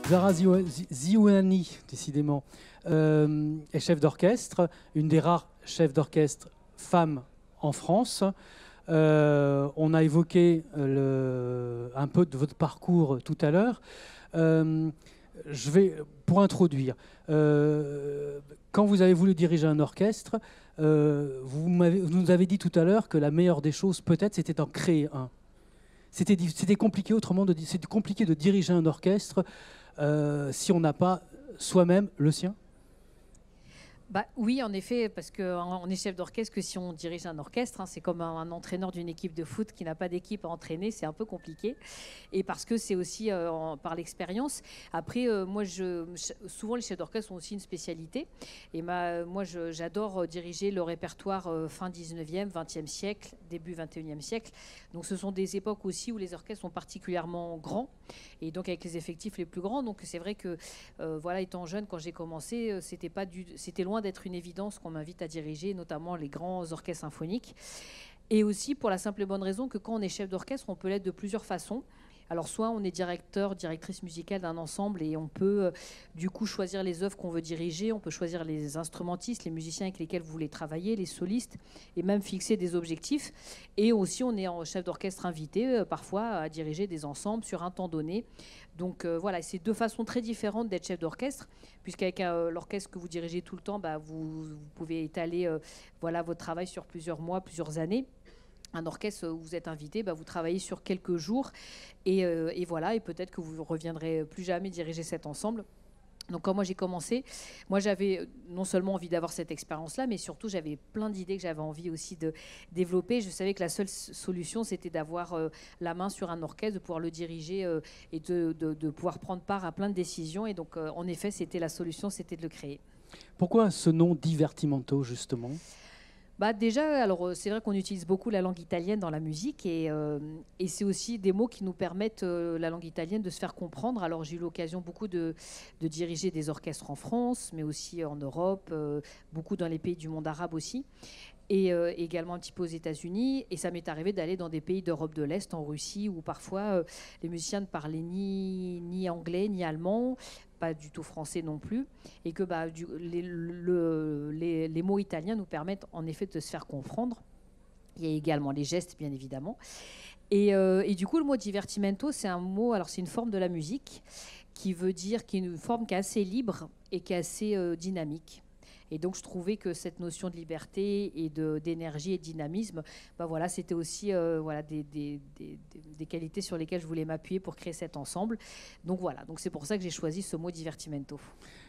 Zara Ziouani, décidément, est chef d'orchestre, une des rares chefs d'orchestre femmes en France. On a évoqué un peu de votre parcours tout à l'heure. Je vais, pour introduire, quand vous avez voulu diriger un orchestre, vous nous avez dit tout à l'heure que la meilleure des choses, peut-être, c'était d'en créer un. C'était compliqué, autrement, c'était compliqué de diriger un orchestre si on n'a pas soi-même le sien. Bah, oui, en effet, parce qu'on est chef d'orchestre que si on dirige un orchestre. Hein, c'est comme un entraîneur d'une équipe de foot qui n'a pas d'équipe à entraîner, c'est un peu compliqué. Et parce que c'est aussi par l'expérience. Après, souvent les chefs d'orchestre ont aussi une spécialité. Et moi, j'adore diriger le répertoire fin 19e, 20e siècle, début 21e siècle. Donc ce sont des époques aussi où les orchestres sont particulièrement grands, et donc avec les effectifs les plus grands. Donc c'est vrai que, voilà, étant jeune, quand j'ai commencé, c'était loin d'être une évidence qu'on m'invite à diriger, notamment les grands orchestres symphoniques. Et aussi pour la simple et bonne raison que quand on est chef d'orchestre, on peut l'être de plusieurs façons. Alors soit on est directeur, directrice musicale d'un ensemble et on peut du coup choisir les œuvres qu'on veut diriger, on peut choisir les instrumentistes, les musiciens avec lesquels vous voulez travailler, les solistes, et même fixer des objectifs. Et aussi on est en chef d'orchestre invité parfois à diriger des ensembles sur un temps donné. Donc voilà, c'est deux façons très différentes d'être chef d'orchestre, puisqu'avec l'orchestre que vous dirigez tout le temps, vous pouvez étaler voilà, votre travail sur plusieurs mois, plusieurs années. Un orchestre où vous êtes invité, vous travaillez sur quelques jours et voilà, et peut-être que vous ne reviendrez plus jamais diriger cet ensemble. Donc quand moi j'ai commencé, moi j'avais non seulement envie d'avoir cette expérience-là, mais surtout j'avais plein d'idées que j'avais envie aussi de développer. Je savais que la seule solution c'était d'avoir la main sur un orchestre, de pouvoir le diriger et de pouvoir prendre part à plein de décisions. Et donc en effet c'était la solution, c'était de le créer. Pourquoi ce nom Divertimento, justement ? Déjà, alors c'est vrai qu'on utilise beaucoup la langue italienne dans la musique et c'est aussi des mots qui nous permettent, la langue italienne, de se faire comprendre. Alors j'ai eu l'occasion beaucoup de diriger des orchestres en France, mais aussi en Europe, beaucoup dans les pays du monde arabe aussi, et également un petit peu aux États-Unis. Et ça m'est arrivé d'aller dans des pays d'Europe de l'Est, en Russie, où parfois les musiciens ne parlaient ni anglais ni allemand, pas du tout français non plus, et que les mots italiens nous permettent en effet de se faire comprendre. Il y a également les gestes, bien évidemment. Et du coup, le mot divertimento, c'est un mot, alors c'est une forme de la musique qui veut dire, qui est une forme qui est assez libre et qui est assez dynamique. Et donc, je trouvais que cette notion de liberté et d'énergie et de dynamisme, voilà, c'était aussi voilà, des qualités sur lesquelles je voulais m'appuyer pour créer cet ensemble. Donc voilà, donc c'est pour ça que j'ai choisi ce mot divertimento.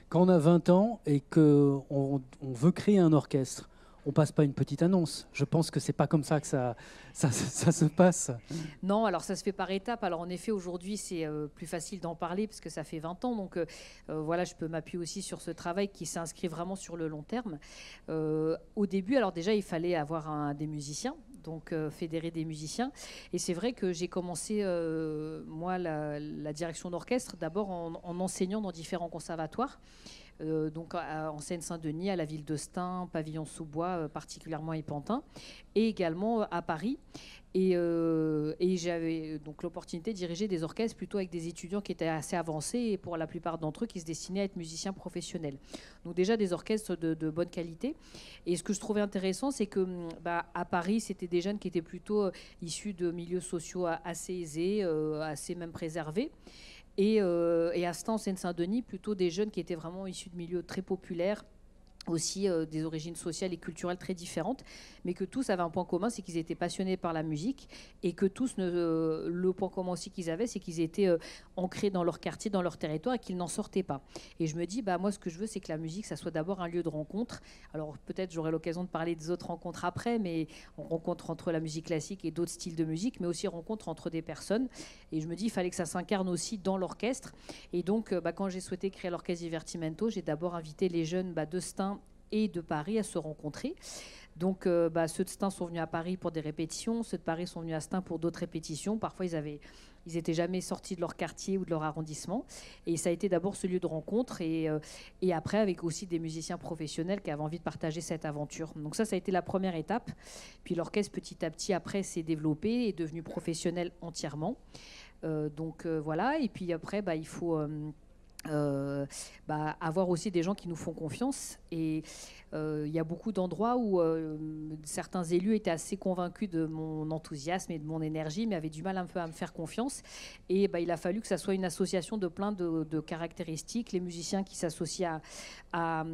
Quand on a 20 ans et qu'on veut créer un orchestre, on passe pas une petite annonce. Je pense que c'est pas comme ça que ça se passe. Non, alors ça se fait par étapes. Alors en effet, aujourd'hui, c'est plus facile d'en parler parce que ça fait 20 ans. Donc voilà, je peux m'appuyer aussi sur ce travail qui s'inscrit vraiment sur le long terme. Au début, alors déjà, il fallait avoir des musiciens, donc fédérer des musiciens. Et c'est vrai que j'ai commencé, moi, la direction d'orchestre, d'abord en enseignant dans différents conservatoires. Donc en Seine-Saint-Denis, à la ville de Stein, Pavillon-sous-Bois, particulièrement à Épantin, et également à Paris. Et j'avais donc l'opportunité de diriger des orchestres plutôt avec des étudiants qui étaient assez avancés et pour la plupart d'entre eux qui se destinaient à être musiciens professionnels. Donc déjà des orchestres de bonne qualité. Et ce que je trouvais intéressant, c'est que à Paris, c'était des jeunes qui étaient plutôt issus de milieux sociaux assez aisés, assez même préservés. Et à Stein, en Seine-Saint-Denis, plutôt des jeunes qui étaient vraiment issus de milieux très populaires, aussi des origines sociales et culturelles très différentes, mais que tous avaient un point commun, c'est qu'ils étaient passionnés par la musique, et que tous, le point commun aussi qu'ils avaient, c'est qu'ils étaient ancrés dans leur quartier, dans leur territoire, et qu'ils n'en sortaient pas. Et je me dis, moi, ce que je veux, c'est que la musique, ça soit d'abord un lieu de rencontre. Alors peut-être j'aurai l'occasion de parler des autres rencontres après, mais on rencontre entre la musique classique et d'autres styles de musique, mais aussi rencontre entre des personnes. Et je me dis, il fallait que ça s'incarne aussi dans l'orchestre. Et donc, quand j'ai souhaité créer l'orchestre Divertimento, j'ai d'abord invité les jeunes de Stein et de Paris à se rencontrer. Donc ceux de Stein sont venus à Paris pour des répétitions, ceux de Paris sont venus à Stein pour d'autres répétitions. Parfois ils n'étaient jamais sortis de leur quartier ou de leur arrondissement. Et ça a été d'abord ce lieu de rencontre et après avec aussi des musiciens professionnels qui avaient envie de partager cette aventure. Donc ça a été la première étape. Puis l'orchestre petit à petit après s'est développé et est devenu professionnel entièrement. Voilà, et puis après il faut avoir aussi des gens qui nous font confiance. Et il y a beaucoup d'endroits où certains élus étaient assez convaincus de mon enthousiasme et de mon énergie, mais avaient du mal un peu à me faire confiance. Et il a fallu que ça soit une association de plein de caractéristiques, les musiciens qui s'associent à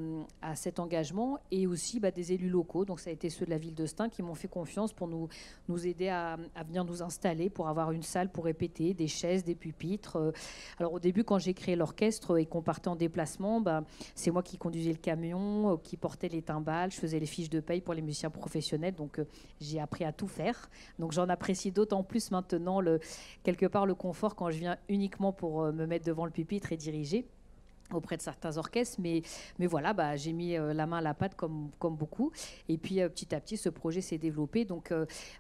cet engagement, et aussi des élus locaux. Donc ça a été ceux de la ville de Stein qui m'ont fait confiance pour nous aider à venir nous installer, pour avoir une salle pour répéter, des chaises, des pupitres. Alors au début, quand j'ai créé l'orchestre et qu'on partait en déplacement, c'est moi qui conduisais le camion, qui portais les timbales, je faisais les fiches de paye pour les musiciens professionnels, donc j'ai appris à tout faire. Donc j'en apprécie d'autant plus maintenant quelque part le confort quand je viens uniquement pour me mettre devant le pupitre et diriger auprès de certains orchestres, mais voilà, j'ai mis la main à la pâte comme beaucoup, et puis petit à petit ce projet s'est développé. Donc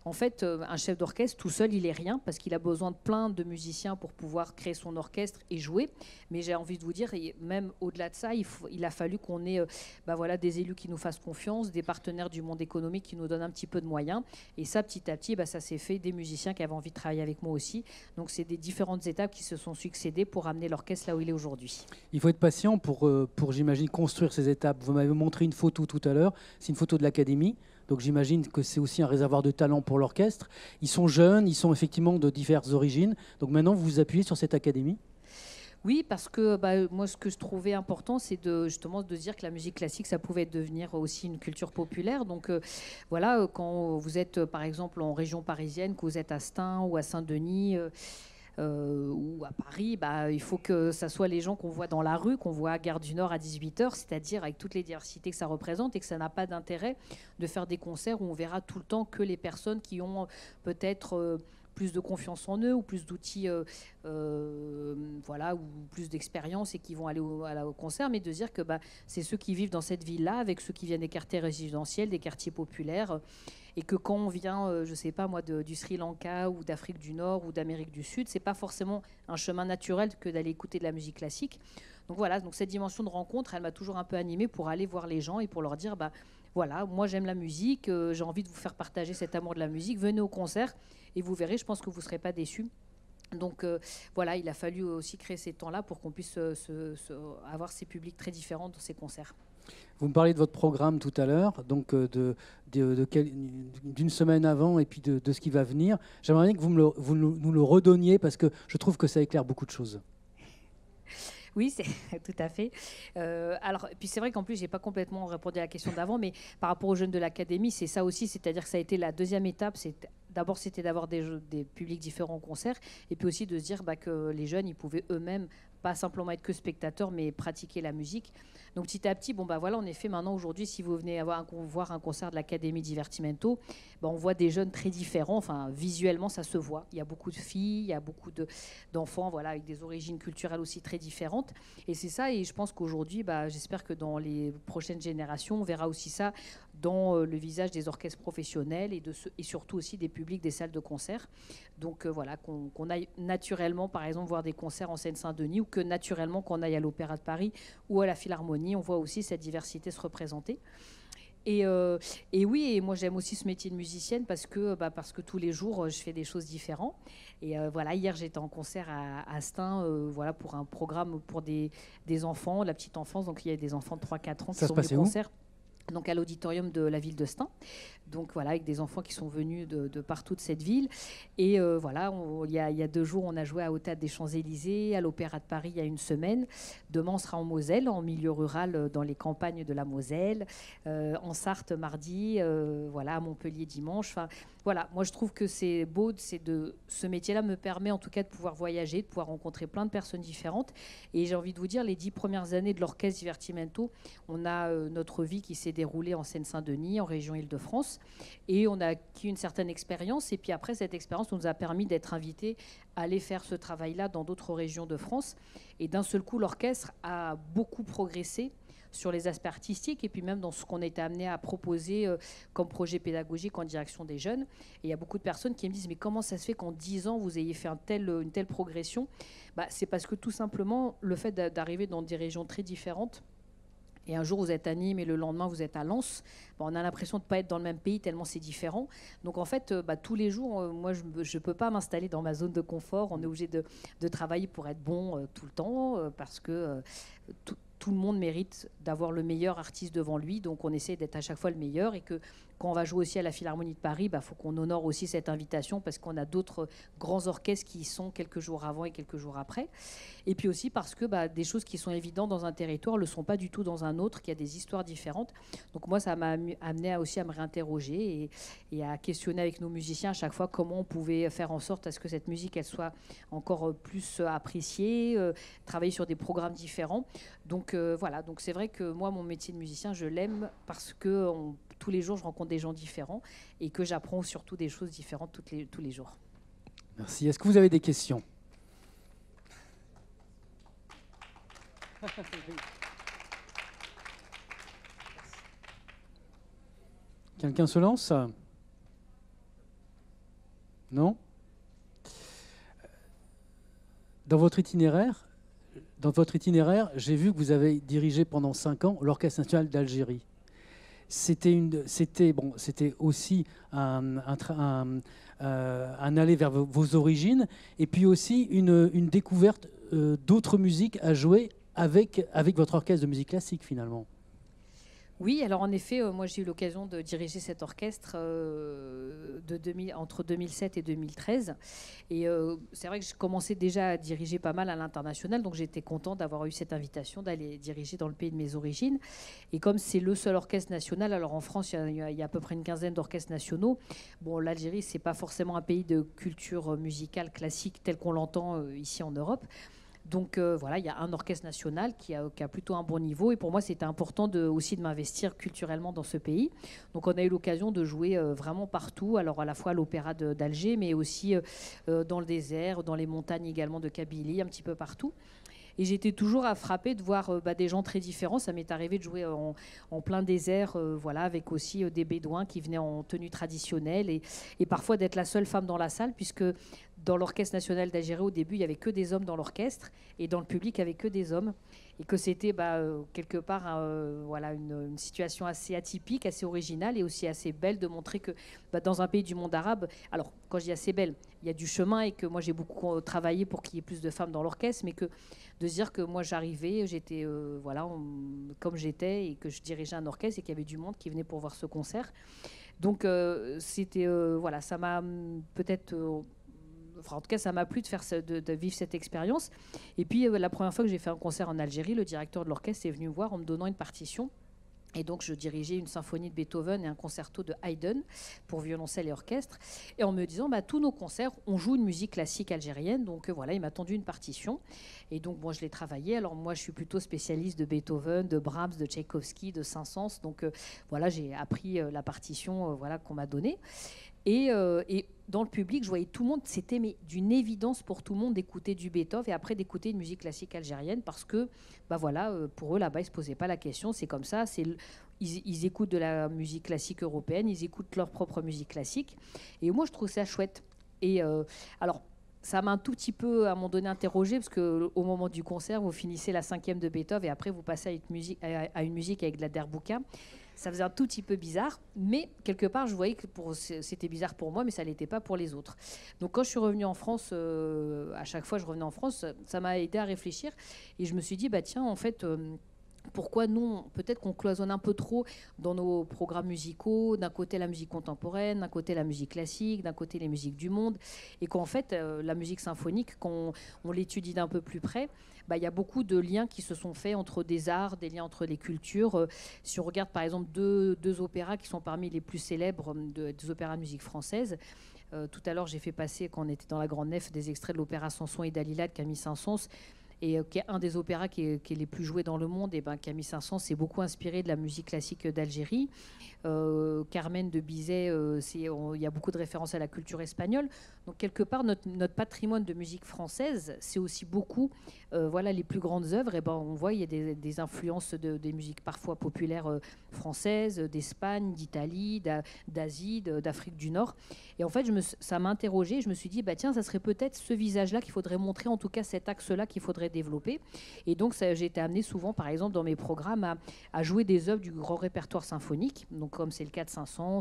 en fait, un chef d'orchestre tout seul il est rien, parce qu'il a besoin de plein de musiciens pour pouvoir créer son orchestre et jouer. Mais j'ai envie de vous dire, même au-delà de ça, il a fallu qu'on ait des élus qui nous fassent confiance, des partenaires du monde économique qui nous donnent un petit peu de moyens, et ça petit à petit ça s'est fait, des musiciens qui avaient envie de travailler avec moi aussi. Donc c'est des différentes étapes qui se sont succédées pour amener l'orchestre là où il est aujourd'hui. Il faut être patient pour j'imagine, construire ces étapes. Vous m'avez montré une photo tout à l'heure, c'est une photo de l'académie, donc j'imagine que c'est aussi un réservoir de talent pour l'orchestre. Ils sont jeunes, ils sont effectivement de diverses origines, donc maintenant vous vous appuyez sur cette académie. Oui, parce que moi, ce que je trouvais important, c'est justement de dire que la musique classique, ça pouvait devenir aussi une culture populaire. Donc voilà, quand vous êtes par exemple en région parisienne, que vous êtes à Stein ou à Saint-Denis, ou à Paris, il faut que ça soit les gens qu'on voit dans la rue, qu'on voit à Gare du Nord à 18h, c'est-à-dire avec toutes les diversités que ça représente, et que ça n'a pas d'intérêt de faire des concerts où on verra tout le temps que les personnes qui ont peut-être plus de confiance en eux, ou plus d'outils, ou plus d'expérience, et qui vont aller au concert, mais de dire que c'est ceux qui vivent dans cette ville-là, avec ceux qui viennent des quartiers résidentiels, des quartiers populaires, et que quand on vient, je sais pas moi, du Sri Lanka ou d'Afrique du Nord ou d'Amérique du Sud, c'est pas forcément un chemin naturel que d'aller écouter de la musique classique. Donc voilà, donc cette dimension de rencontre, elle m'a toujours un peu animée pour aller voir les gens et pour leur dire, voilà, moi j'aime la musique, j'ai envie de vous faire partager cet amour de la musique, venez au concert et vous verrez, je pense que vous ne serez pas déçus. Donc voilà, il a fallu aussi créer ces temps-là pour qu'on puisse avoir ces publics très différents dans ces concerts. Vous me parlez de votre programme tout à l'heure, donc d'une semaine avant et puis de ce qui va venir. J'aimerais bien que vous nous le redonniez, parce que je trouve que ça éclaire beaucoup de choses. Oui, c'est tout à fait. Alors, puis c'est vrai qu'en plus, j'ai pas complètement répondu à la question d'avant, mais par rapport aux jeunes de l'académie, c'est ça aussi, c'est-à-dire que ça a été la deuxième étape. D'abord, c'était d'avoir des publics différents au concert, et puis aussi de se dire que les jeunes, ils pouvaient eux-mêmes pas simplement être que spectateurs, mais pratiquer la musique. Donc petit à petit, voilà, en effet, maintenant, aujourd'hui, si vous venez voir un concert de l'Académie Divertimento, on voit des jeunes très différents. Enfin, visuellement, ça se voit. Il y a beaucoup de filles, il y a beaucoup d'enfants, voilà, avec des origines culturelles aussi très différentes. Et c'est ça, et je pense qu'aujourd'hui, j'espère que dans les prochaines générations, on verra aussi ça dans le visage des orchestres professionnels et surtout aussi des publics des salles de concert. Donc voilà, qu'on aille naturellement, par exemple, voir des concerts en Seine-Saint-Denis, ou que naturellement, qu'on aille à l'Opéra de Paris ou à la Philharmonie, on voit aussi cette diversité se représenter. Et oui, et moi j'aime aussi ce métier de musicienne parce que tous les jours je fais des choses différentes. Et voilà, hier j'étais en concert à Stein, voilà, pour un programme pour des enfants, la petite enfance. Donc il y a des enfants de 3-4 ans qui sont venus au concert. Donc à l'auditorium de la ville de Stein. Donc voilà, avec des enfants qui sont venus de partout de cette ville. Et voilà, il y a 2 jours, on a joué au Théâtre des Champs-Élysées, à l'Opéra de Paris il y a une semaine. Demain, on sera en Moselle, en milieu rural, dans les campagnes de la Moselle. En Sarthe, mardi. Voilà, à Montpellier, dimanche. Enfin, voilà, moi je trouve que c'est beau, ce métier-là me permet en tout cas de pouvoir voyager, de pouvoir rencontrer plein de personnes différentes. Et j'ai envie de vous dire, les 10 premières années de l'Orchestre Divertimento, on a notre vie qui s'est déroulée en Seine-Saint-Denis, en région Île-de-France. Et on a acquis une certaine expérience. Et puis après, cette expérience nous a permis d'être invités à aller faire ce travail-là dans d'autres régions de France. Et d'un seul coup, l'orchestre a beaucoup progressé sur les aspects artistiques et puis même dans ce qu'on était amené à proposer comme projet pédagogique en direction des jeunes. Et il y a beaucoup de personnes qui me disent « Mais comment ça se fait qu'en 10 ans, vous ayez fait une telle progression ?» C'est parce que tout simplement, le fait d'arriver dans des régions très différentes, Et un jour, vous êtes à Nîmes et le lendemain, vous êtes à Lens. Bon, on a l'impression de ne pas être dans le même pays tellement c'est différent. Donc, en fait, tous les jours, moi, je ne peux pas m'installer dans ma zone de confort. On est obligé de travailler pour être bon tout le temps parce que tout le monde mérite d'avoir le meilleur artiste devant lui. Donc, on essaie d'être à chaque fois le meilleur et que quand on va jouer aussi à la Philharmonie de Paris, faut qu'on honore aussi cette invitation parce qu'on a d'autres grands orchestres qui y sont quelques jours avant et quelques jours après. Et puis aussi parce que des choses qui sont évidentes dans un territoire ne le sont pas du tout dans un autre, qu'il y a des histoires différentes. Donc moi, ça m'a amené aussi à me réinterroger et à questionner avec nos musiciens à chaque fois comment on pouvait faire en sorte à ce que cette musique elle soit encore plus appréciée, travailler sur des programmes différents. Donc voilà, donc c'est vrai que moi, mon métier de musicien, je l'aime parce que tous les jours, je rencontre des gens différents et que j'apprends surtout des choses différentes tous les jours. Merci. Est-ce que vous avez des questions ? Quelqu'un se lance ? Non ? Dans votre itinéraire, j'ai vu que vous avez dirigé pendant 5 ans l'Orchestre national d'Algérie. C'était aussi un aller vers vos origines et puis aussi une découverte d'autres musiques à jouer avec votre orchestre de musique classique finalement. Oui, alors en effet, moi j'ai eu l'occasion de diriger cet orchestre entre 2007 et 2013. Et c'est vrai que je commençais déjà à diriger pas mal à l'international, donc j'étais contente d'avoir eu cette invitation d'aller diriger dans le pays de mes origines. Et comme c'est le seul orchestre national, alors en France, il y a à peu près une quinzaine d'orchestres nationaux. Bon, l'Algérie, c'est pas forcément un pays de culture musicale classique tel qu'on l'entend ici en Europe. Donc voilà, il y a un orchestre national qui a plutôt un bon niveau. Et pour moi, c'était important aussi de m'investir culturellement dans ce pays. Donc on a eu l'occasion de jouer vraiment partout. Alors à la fois à l'Opéra d'Alger, mais aussi dans le désert, dans les montagnes également de Kabylie, un petit peu partout. Et j'étais toujours frappée de voir des gens très différents. Ça m'est arrivé de jouer en plein désert, voilà, avec aussi des bédouins qui venaient en tenue traditionnelle et parfois d'être la seule femme dans la salle, puisque dans l'Orchestre national d'Algérie, au début, il n'y avait que des hommes dans l'orchestre et dans le public, il n'y avait que des hommes. Et que c'était quelque part voilà, une situation assez atypique, assez originale et aussi assez belle de montrer que dans un pays du monde arabe, alors quand je dis assez belle, il y a du chemin et que moi j'ai beaucoup travaillé pour qu'il y ait plus de femmes dans l'orchestre, mais que de se dire que moi j'arrivais, j'étais voilà, comme j'étais et que je dirigeais un orchestre et qu'il y avait du monde qui venait pour voir ce concert. Donc c'était voilà, ça m'a peut-être enfin, en tout cas, ça m'a plu de vivre cette expérience. Et puis, la première fois que j'ai fait un concert en Algérie, le directeur de l'orchestre est venu me voir en me donnant une partition. Et donc, je dirigeais une symphonie de Beethoven et un concerto de Haydn pour violoncelle et orchestre. Et en me disant, tous nos concerts, on joue une musique classique algérienne. Donc, voilà, il m'a tendu une partition. Et donc, moi, je l'ai travaillée. Alors, moi, je suis plutôt spécialiste de Beethoven, de Brahms, de Tchaïkovski, de Saint-Saëns. Donc, voilà, j'ai appris la partition voilà, qu'on m'a donnée. Et dans le public, je voyais tout le monde, c'était d'une évidence pour tout le monde d'écouter du Beethoven et après d'écouter une musique classique algérienne parce que voilà, pour eux là-bas, ils ne se posaient pas la question, c'est comme ça, ils écoutent de la musique classique européenne, ils écoutent leur propre musique classique. Et moi, je trouve ça chouette. Et alors, ça m'a un tout petit peu, à un moment donné, interrogée parce qu'au moment du concert, vous finissez la 5e de Beethoven et après, vous passez à une musique avec de la derbouka. Ça faisait un tout petit peu bizarre, mais quelque part, je voyais que c'était bizarre pour moi, mais ça ne l'était pas pour les autres. Donc quand je suis revenue en France, à chaque fois que je revenais en France, ça m'a aidé à réfléchir. Et je me suis dit, tiens, en fait... pourquoi nous, peut-être qu'on cloisonne un peu trop dans nos programmes musicaux, d'un côté la musique contemporaine, d'un côté la musique classique, d'un côté les musiques du monde, et qu'en fait, la musique symphonique, quand on l'étudie d'un peu plus près, il y a beaucoup de liens qui se sont faits entre des arts, des liens entre les cultures. Si on regarde par exemple deux opéras qui sont parmi les plus célèbres des opéras de musique française, tout à l'heure j'ai fait passer, quand on était dans la Grande Nef, des extraits de l'opéra Samson et Dalila de Camille Saint-Saëns, et qui est un des opéras qui est les plus joués dans le monde. Et Camille Saint-Saëns s'est beaucoup inspiré de la musique classique d'Algérie. Carmen de Bizet, il y a beaucoup de références à la culture espagnole. Donc quelque part, notre patrimoine de musique française, c'est aussi beaucoup voilà, les plus grandes œuvres. Et on voit il y a des influences des musiques parfois populaires françaises, d'Espagne, d'Italie, d'Asie, d'Afrique du Nord. Et en fait, ça m'a interrogée. Je me suis dit, tiens, ça serait peut-être ce visage-là qu'il faudrait montrer, en tout cas cet axe-là qu'il faudrait développer. Et donc, j'ai été amenée souvent, par exemple, dans mes programmes, à jouer des œuvres du grand répertoire symphonique, donc comme c'est le cas de Saint-Saëns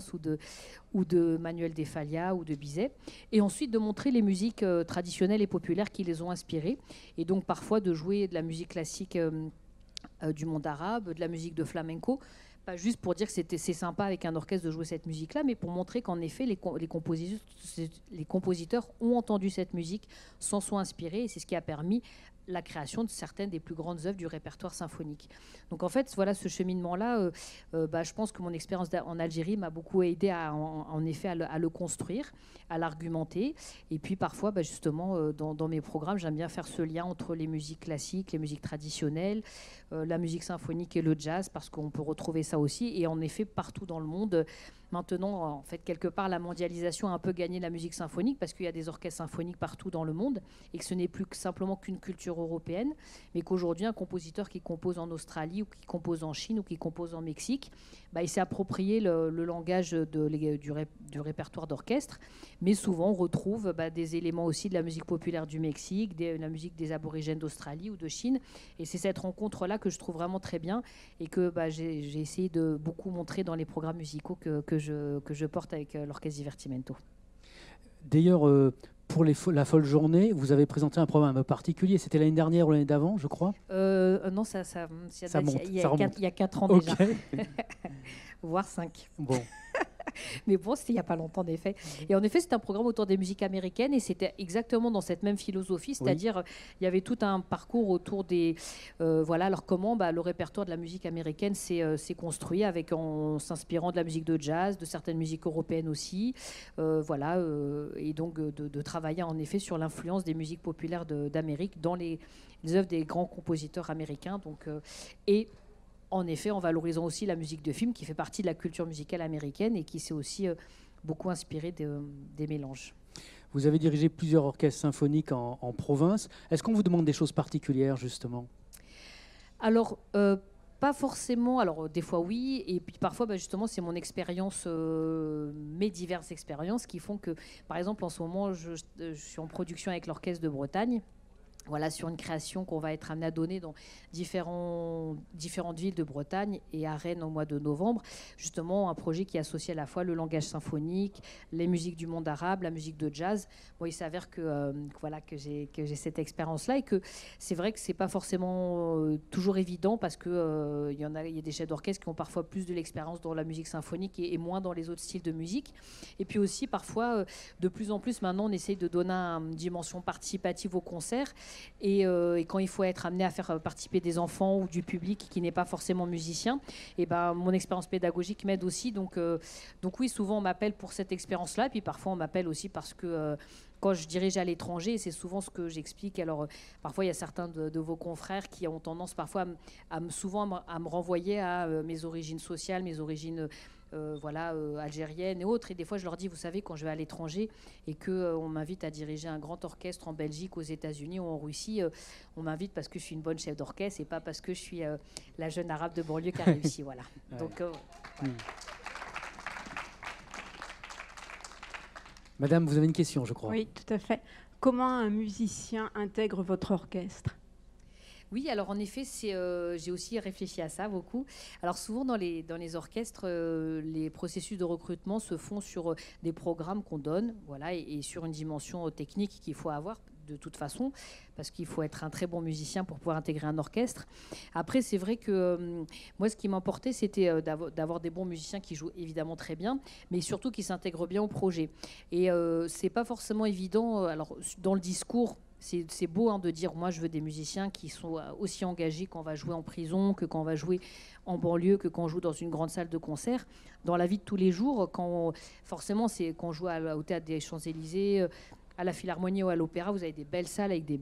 ou de Manuel de Falla ou de Bizet, et ensuite de montrer les musiques traditionnelles et populaires qui les ont inspirées, et donc parfois de jouer de la musique classique du monde arabe, de la musique de flamenco, pas juste pour dire que c'est sympa avec un orchestre de jouer cette musique-là, mais pour montrer qu'en effet, les compositeurs ont entendu cette musique, s'en sont inspirés, et c'est ce qui a permis la création de certaines des plus grandes œuvres du répertoire symphonique. Donc en fait, voilà, ce cheminement-là, je pense que mon expérience en Algérie m'a beaucoup aidé en effet à le construire, à l'argumenter. Et puis parfois, justement, dans mes programmes, j'aime bien faire ce lien entre les musiques classiques, les musiques traditionnelles, la musique symphonique et le jazz, parce qu'on peut retrouver ça aussi. Et en effet, partout dans le monde, maintenant, en fait, quelque part, la mondialisation a un peu gagné la musique symphonique parce qu'il y a des orchestres symphoniques partout dans le monde et que ce n'est plus simplement qu'une culture européenne, mais qu'aujourd'hui, un compositeur qui compose en Australie ou qui compose en Chine ou qui compose en Mexique, il s'est approprié le langage du répertoire d'orchestre, mais souvent on retrouve des éléments aussi de la musique populaire du Mexique, de la musique des aborigènes d'Australie ou de Chine, et c'est cette rencontre-là que je trouve vraiment très bien et que j'ai essayé de beaucoup montrer dans les programmes musicaux que je porte avec l'Orchestre Divertimento. D'ailleurs, pour la folle journée, vous avez présenté un programme particulier. C'était l'année dernière ou l'année d'avant, je crois. Non, ça monte. Il y a 4 ans déjà. Voire 5. Bon. Mais bon, c'était il n'y a pas longtemps, en effet. Et en effet, c'était un programme autour des musiques américaines et c'était exactement dans cette même philosophie, c'est-à-dire il y avait tout un parcours autour des... alors comment le répertoire de la musique américaine s'est construit en s'inspirant de la musique de jazz, de certaines musiques européennes aussi, et donc de travailler en effet sur l'influence des musiques populaires d'Amérique dans les œuvres des grands compositeurs américains. Et en effet, en valorisant aussi la musique de film qui fait partie de la culture musicale américaine et qui s'est aussi beaucoup inspiré des mélanges. Vous avez dirigé plusieurs orchestres symphoniques en province. Est-ce qu'on vous demande des choses particulières, justement ? Alors, pas forcément. Alors, des fois, oui. Et puis, parfois, justement, c'est mon expérience, mes diverses expériences qui font que, par exemple, en ce moment, je suis en production avec l'Orchestre de Bretagne. Voilà, sur une création qu'on va être amené à donner dans différentes villes de Bretagne et à Rennes au mois de novembre. Justement, un projet qui associe à la fois le langage symphonique, les musiques du monde arabe, la musique de jazz. Bon, il s'avère que j'ai cette expérience-là et que c'est vrai que c'est pas forcément toujours évident parce que il y a des chefs d'orchestre qui ont parfois plus de l'expérience dans la musique symphonique et moins dans les autres styles de musique. Et puis aussi, parfois, de plus en plus, maintenant, on essaye de donner une dimension participative au concert. Et quand il faut être amené à faire participer des enfants ou du public qui n'est pas forcément musicien, et mon expérience pédagogique m'aide aussi. Donc oui, souvent on m'appelle pour cette expérience-là, et puis parfois on m'appelle aussi parce que quand je dirige à l'étranger, c'est souvent ce que j'explique. Alors parfois il y a certains de vos confrères qui ont tendance parfois à me renvoyer à mes origines sociales, mes origines algériennes et autres. Et des fois, je leur dis, vous savez, quand je vais à l'étranger et qu'on m'invite à diriger un grand orchestre en Belgique, aux États-Unis ou en Russie, on m'invite parce que je suis une bonne chef d'orchestre et pas parce que je suis la jeune arabe de banlieue qui a réussi. Voilà. Ouais. Donc, voilà. Madame, vous avez une question, je crois. Oui, tout à fait. Comment un musicien intègre votre orchestre ? Oui, alors en effet, j'ai aussi réfléchi à ça beaucoup. Alors souvent dans les orchestres, les processus de recrutement se font sur des programmes qu'on donne, voilà, et sur une dimension technique qu'il faut avoir de toute façon, parce qu'il faut être un très bon musicien pour pouvoir intégrer un orchestre. Après, c'est vrai que moi, ce qui m'importait, c'était d'avoir des bons musiciens qui jouent évidemment très bien, mais surtout qui s'intègrent bien au projet. Et c'est pas forcément évident. Alors dans le discours, c'est beau de dire, moi, je veux des musiciens qui sont aussi engagés quand on va jouer en prison, que quand on va jouer en banlieue, que quand on joue dans une grande salle de concert. Dans la vie de tous les jours, forcément, c'est quand on joue au Théâtre des Champs-Élysées, à la Philharmonie ou à l'Opéra, vous avez des belles salles avec des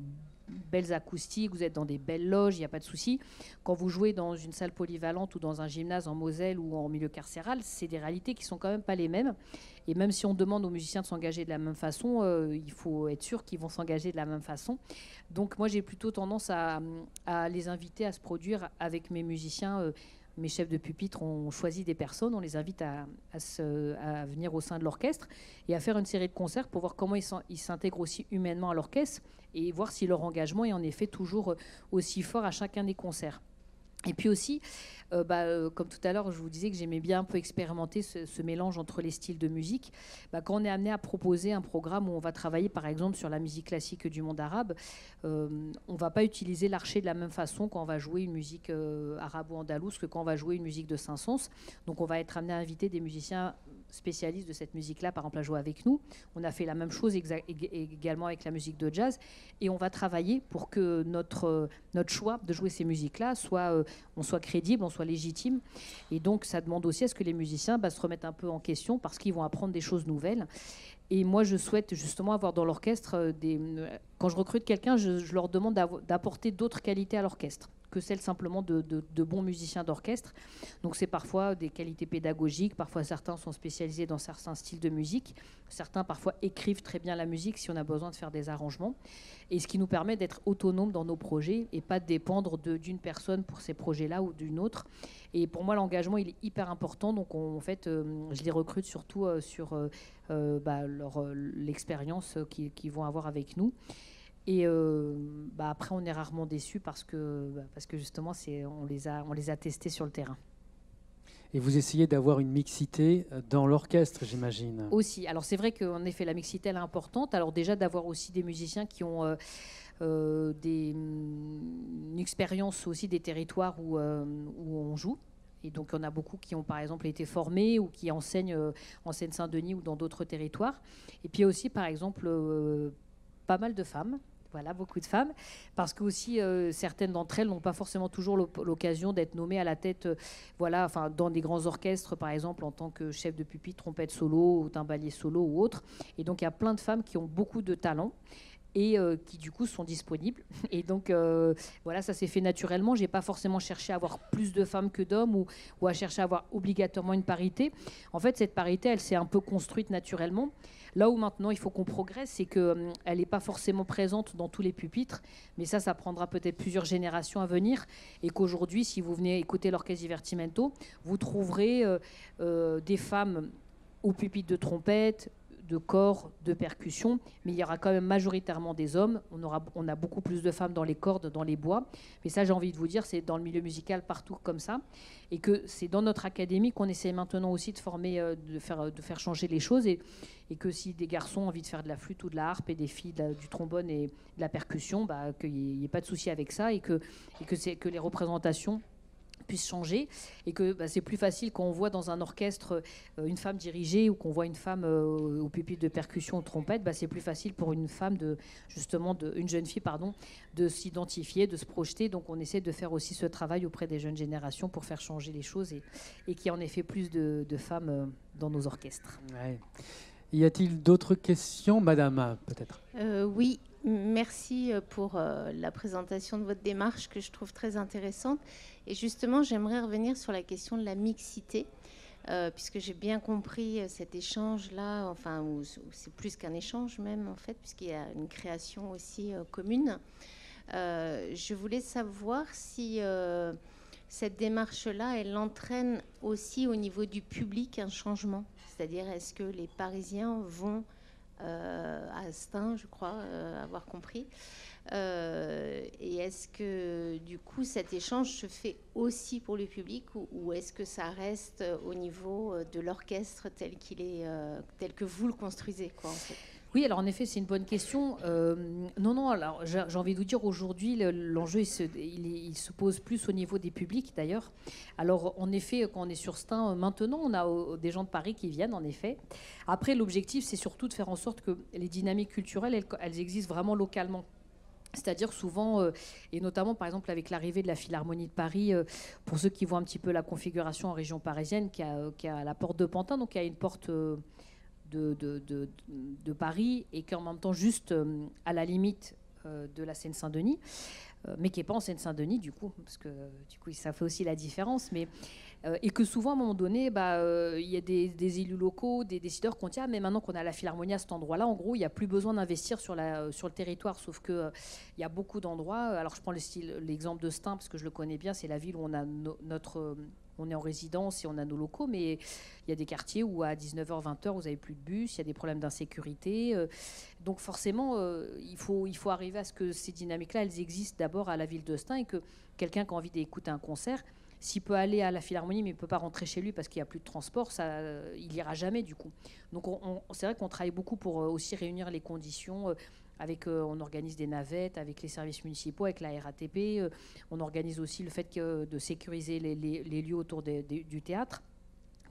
belles acoustiques, vous êtes dans des belles loges, il n'y a pas de souci. Quand vous jouez dans une salle polyvalente ou dans un gymnase en Moselle ou en milieu carcéral, c'est des réalités qui sont quand même pas les mêmes. Et même si on demande aux musiciens de s'engager de la même façon, il faut être sûr qu'ils vont s'engager de la même façon. Donc moi, j'ai plutôt tendance à les inviter à se produire avec mes musiciens mes chefs de pupitre ont choisi des personnes, on les invite à venir au sein de l'orchestre et à faire une série de concerts pour voir comment ils s'intègrent aussi humainement à l'orchestre et voir si leur engagement est en effet toujours aussi fort à chacun des concerts. Et puis aussi, comme tout à l'heure, je vous disais que j'aimais bien un peu expérimenter ce mélange entre les styles de musique. Quand on est amené à proposer un programme où on va travailler, par exemple, sur la musique classique du monde arabe, on ne va pas utiliser l'archet de la même façon quand on va jouer une musique arabo-andalouse que quand on va jouer une musique de Saint-Saëns. Donc on va être amené à inviter des musiciens spécialistes de cette musique-là, par exemple, à jouer avec nous. On a fait la même chose également avec la musique de jazz. Et on va travailler pour que notre choix de jouer ces musiques-là on soit crédible, on soit légitime. Et donc, ça demande aussi à ce que les musiciens se remettent un peu en question parce qu'ils vont apprendre des choses nouvelles. Et moi, je souhaite justement avoir dans l'orchestre quand je recrute quelqu'un, je leur demande d'apporter d'autres qualités à l'orchestre que celles simplement de bons musiciens d'orchestre. Donc c'est parfois des qualités pédagogiques, parfois certains sont spécialisés dans certains styles de musique, certains parfois écrivent très bien la musique si on a besoin de faire des arrangements, et ce qui nous permet d'être autonomes dans nos projets et pas de dépendre d'une personne pour ces projets-là ou d'une autre. Et pour moi, l'engagement, il est hyper important, donc en fait, je les recrute surtout sur l'expérience qu'ils vont avoir avec nous. Et après, on est rarement déçus parce que justement, on les a testés sur le terrain. Et vous essayez d'avoir une mixité dans l'orchestre, j'imagine. Aussi. Alors, c'est vrai qu'en effet, la mixité, elle est importante. Alors déjà, d'avoir aussi des musiciens qui ont une expérience aussi des territoires où on joue. Et donc, on a beaucoup qui ont, par exemple, été formés ou qui enseignent en Seine-Saint-Denis ou dans d'autres territoires. Et puis aussi, par exemple, pas mal de femmes. Voilà, beaucoup de femmes, parce que aussi certaines d'entre elles n'ont pas forcément toujours l'occasion d'être nommées à la tête, dans des grands orchestres, par exemple, en tant que chef de pupitre, trompette solo, ou timbalier solo ou autre. Et donc, il y a plein de femmes qui ont beaucoup de talent et qui, du coup, sont disponibles. Et donc, ça s'est fait naturellement. Je n'ai pas forcément cherché à avoir plus de femmes que d'hommes ou à chercher à avoir obligatoirement une parité. En fait, cette parité, elle s'est un peu construite naturellement. Là où maintenant il faut qu'on progresse, c'est qu'elle n'est pas forcément présente dans tous les pupitres, mais ça prendra peut-être plusieurs générations à venir, et qu'aujourd'hui, si vous venez écouter l'Orchestre Divertimento, vous trouverez des femmes au pupitre de trompette, de corps, de percussion, mais il y aura quand même majoritairement des hommes. On a beaucoup plus de femmes dans les cordes, dans les bois, mais ça, j'ai envie de vous dire, c'est dans le milieu musical partout comme ça, et que c'est dans notre académie qu'on essaie maintenant aussi de former, de faire changer les choses, et que si des garçons ont envie de faire de la flûte ou de la harpe et des filles du trombone et de la percussion, qu'il n'y ait pas de souci avec ça, et que les représentations puissent changer, et que c'est plus facile quand on voit dans un orchestre une femme diriger ou qu'on voit une femme au pupitre de percussion ou trompette, c'est plus facile pour une femme une jeune fille de s'identifier, de se projeter. Donc on essaie de faire aussi ce travail auprès des jeunes générations pour faire changer les choses et qu'il y ait en effet plus de femmes dans nos orchestres. Ouais. Y a-t-il d'autres questions, madame, peut-être? Oui, merci pour la présentation de votre démarche que je trouve très intéressante. Et justement, j'aimerais revenir sur la question de la mixité, puisque j'ai bien compris cet échange-là, où c'est plus qu'un échange même, en fait, puisqu'il y a une création aussi commune. Je voulais savoir si cette démarche-là, elle entraîne aussi au niveau du public un changement. C'est-à-dire, est-ce que les Parisiens vont à Stein, je crois, avoir compris. Et est-ce que, du coup, cet échange se fait aussi pour le public ou est-ce que ça reste au niveau de l'orchestre tel que vous le construisez, quoi, en fait? Oui, alors en effet, c'est une bonne question. Non, alors j'ai envie de vous dire, aujourd'hui, l'enjeu, il se pose plus au niveau des publics, d'ailleurs. Alors, en effet, quand on est sur Stein, maintenant, on a des gens de Paris qui viennent, en effet. Après, l'objectif, c'est surtout de faire en sorte que les dynamiques culturelles, elles existent vraiment localement. C'est-à-dire souvent, et notamment par exemple avec l'arrivée de la Philharmonie de Paris, pour ceux qui voient un petit peu la configuration en région parisienne, qui a la porte de Pantin, donc il y a une porte... De Paris et qui est en même temps juste à la limite de la Seine-Saint-Denis, mais qui n'est pas en Seine-Saint-Denis du coup, parce que du coup ça fait aussi la différence, mais et que souvent à un moment donné, il y a des élus locaux, des décideurs qui ont dit mais maintenant qu'on a la Philharmonie à cet endroit-là, en gros il n'y a plus besoin d'investir sur le territoire, sauf que il y a beaucoup d'endroits. Alors je prends l'exemple de Stein parce que je le connais bien, c'est la ville où on a on est en résidence et on a nos locaux, mais il y a des quartiers où à 19h, 20h, vous n'avez plus de bus, il y a des problèmes d'insécurité. Donc forcément, il faut arriver à ce que ces dynamiques-là, elles existent d'abord à la ville de Stein, et que quelqu'un qui a envie d'écouter un concert, s'il peut aller à la Philharmonie mais il ne peut pas rentrer chez lui parce qu'il n'y a plus de transport, il n'ira jamais du coup. Donc c'est vrai qu'on travaille beaucoup pour aussi réunir les conditions. On organise des navettes avec les services municipaux, avec la RATP. On organise aussi le fait de sécuriser les lieux autour du théâtre,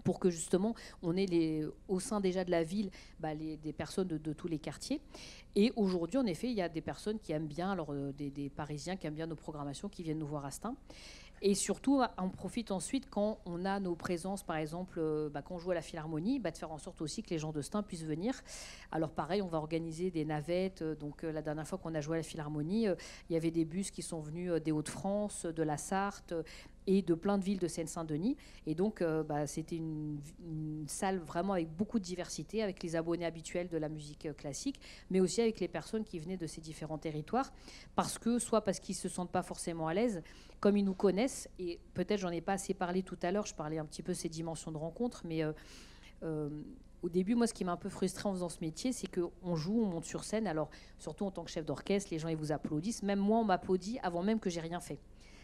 pour que justement on ait au sein déjà de la ville des personnes de tous les quartiers. Et aujourd'hui, en effet, il y a des personnes qui aiment bien, des Parisiens qui aiment bien nos programmations, qui viennent nous voir à Stein. Et surtout, on profite ensuite quand on a nos présences, par exemple, quand on joue à la Philharmonie, de faire en sorte aussi que les gens de Stein puissent venir. Alors pareil, on va organiser des navettes. Donc la dernière fois qu'on a joué à la Philharmonie, il y avait des bus qui sont venus des Hauts-de-France, de la Sarthe et de plein de villes de Seine-Saint-Denis. Et donc c'était une salle vraiment avec beaucoup de diversité, avec les abonnés habituels de la musique classique, mais aussi avec les personnes qui venaient de ces différents territoires, soit parce qu'ils ne se sentent pas forcément à l'aise, comme ils nous connaissent, et peut-être j'en ai pas assez parlé tout à l'heure, je parlais un petit peu de ces dimensions de rencontre, mais au début, moi, ce qui m'a un peu frustrée en faisant ce métier, c'est qu'on joue, on monte sur scène, alors surtout en tant que chef d'orchestre, les gens ils vous applaudissent, même moi on m'applaudit avant même que j'ai rien fait.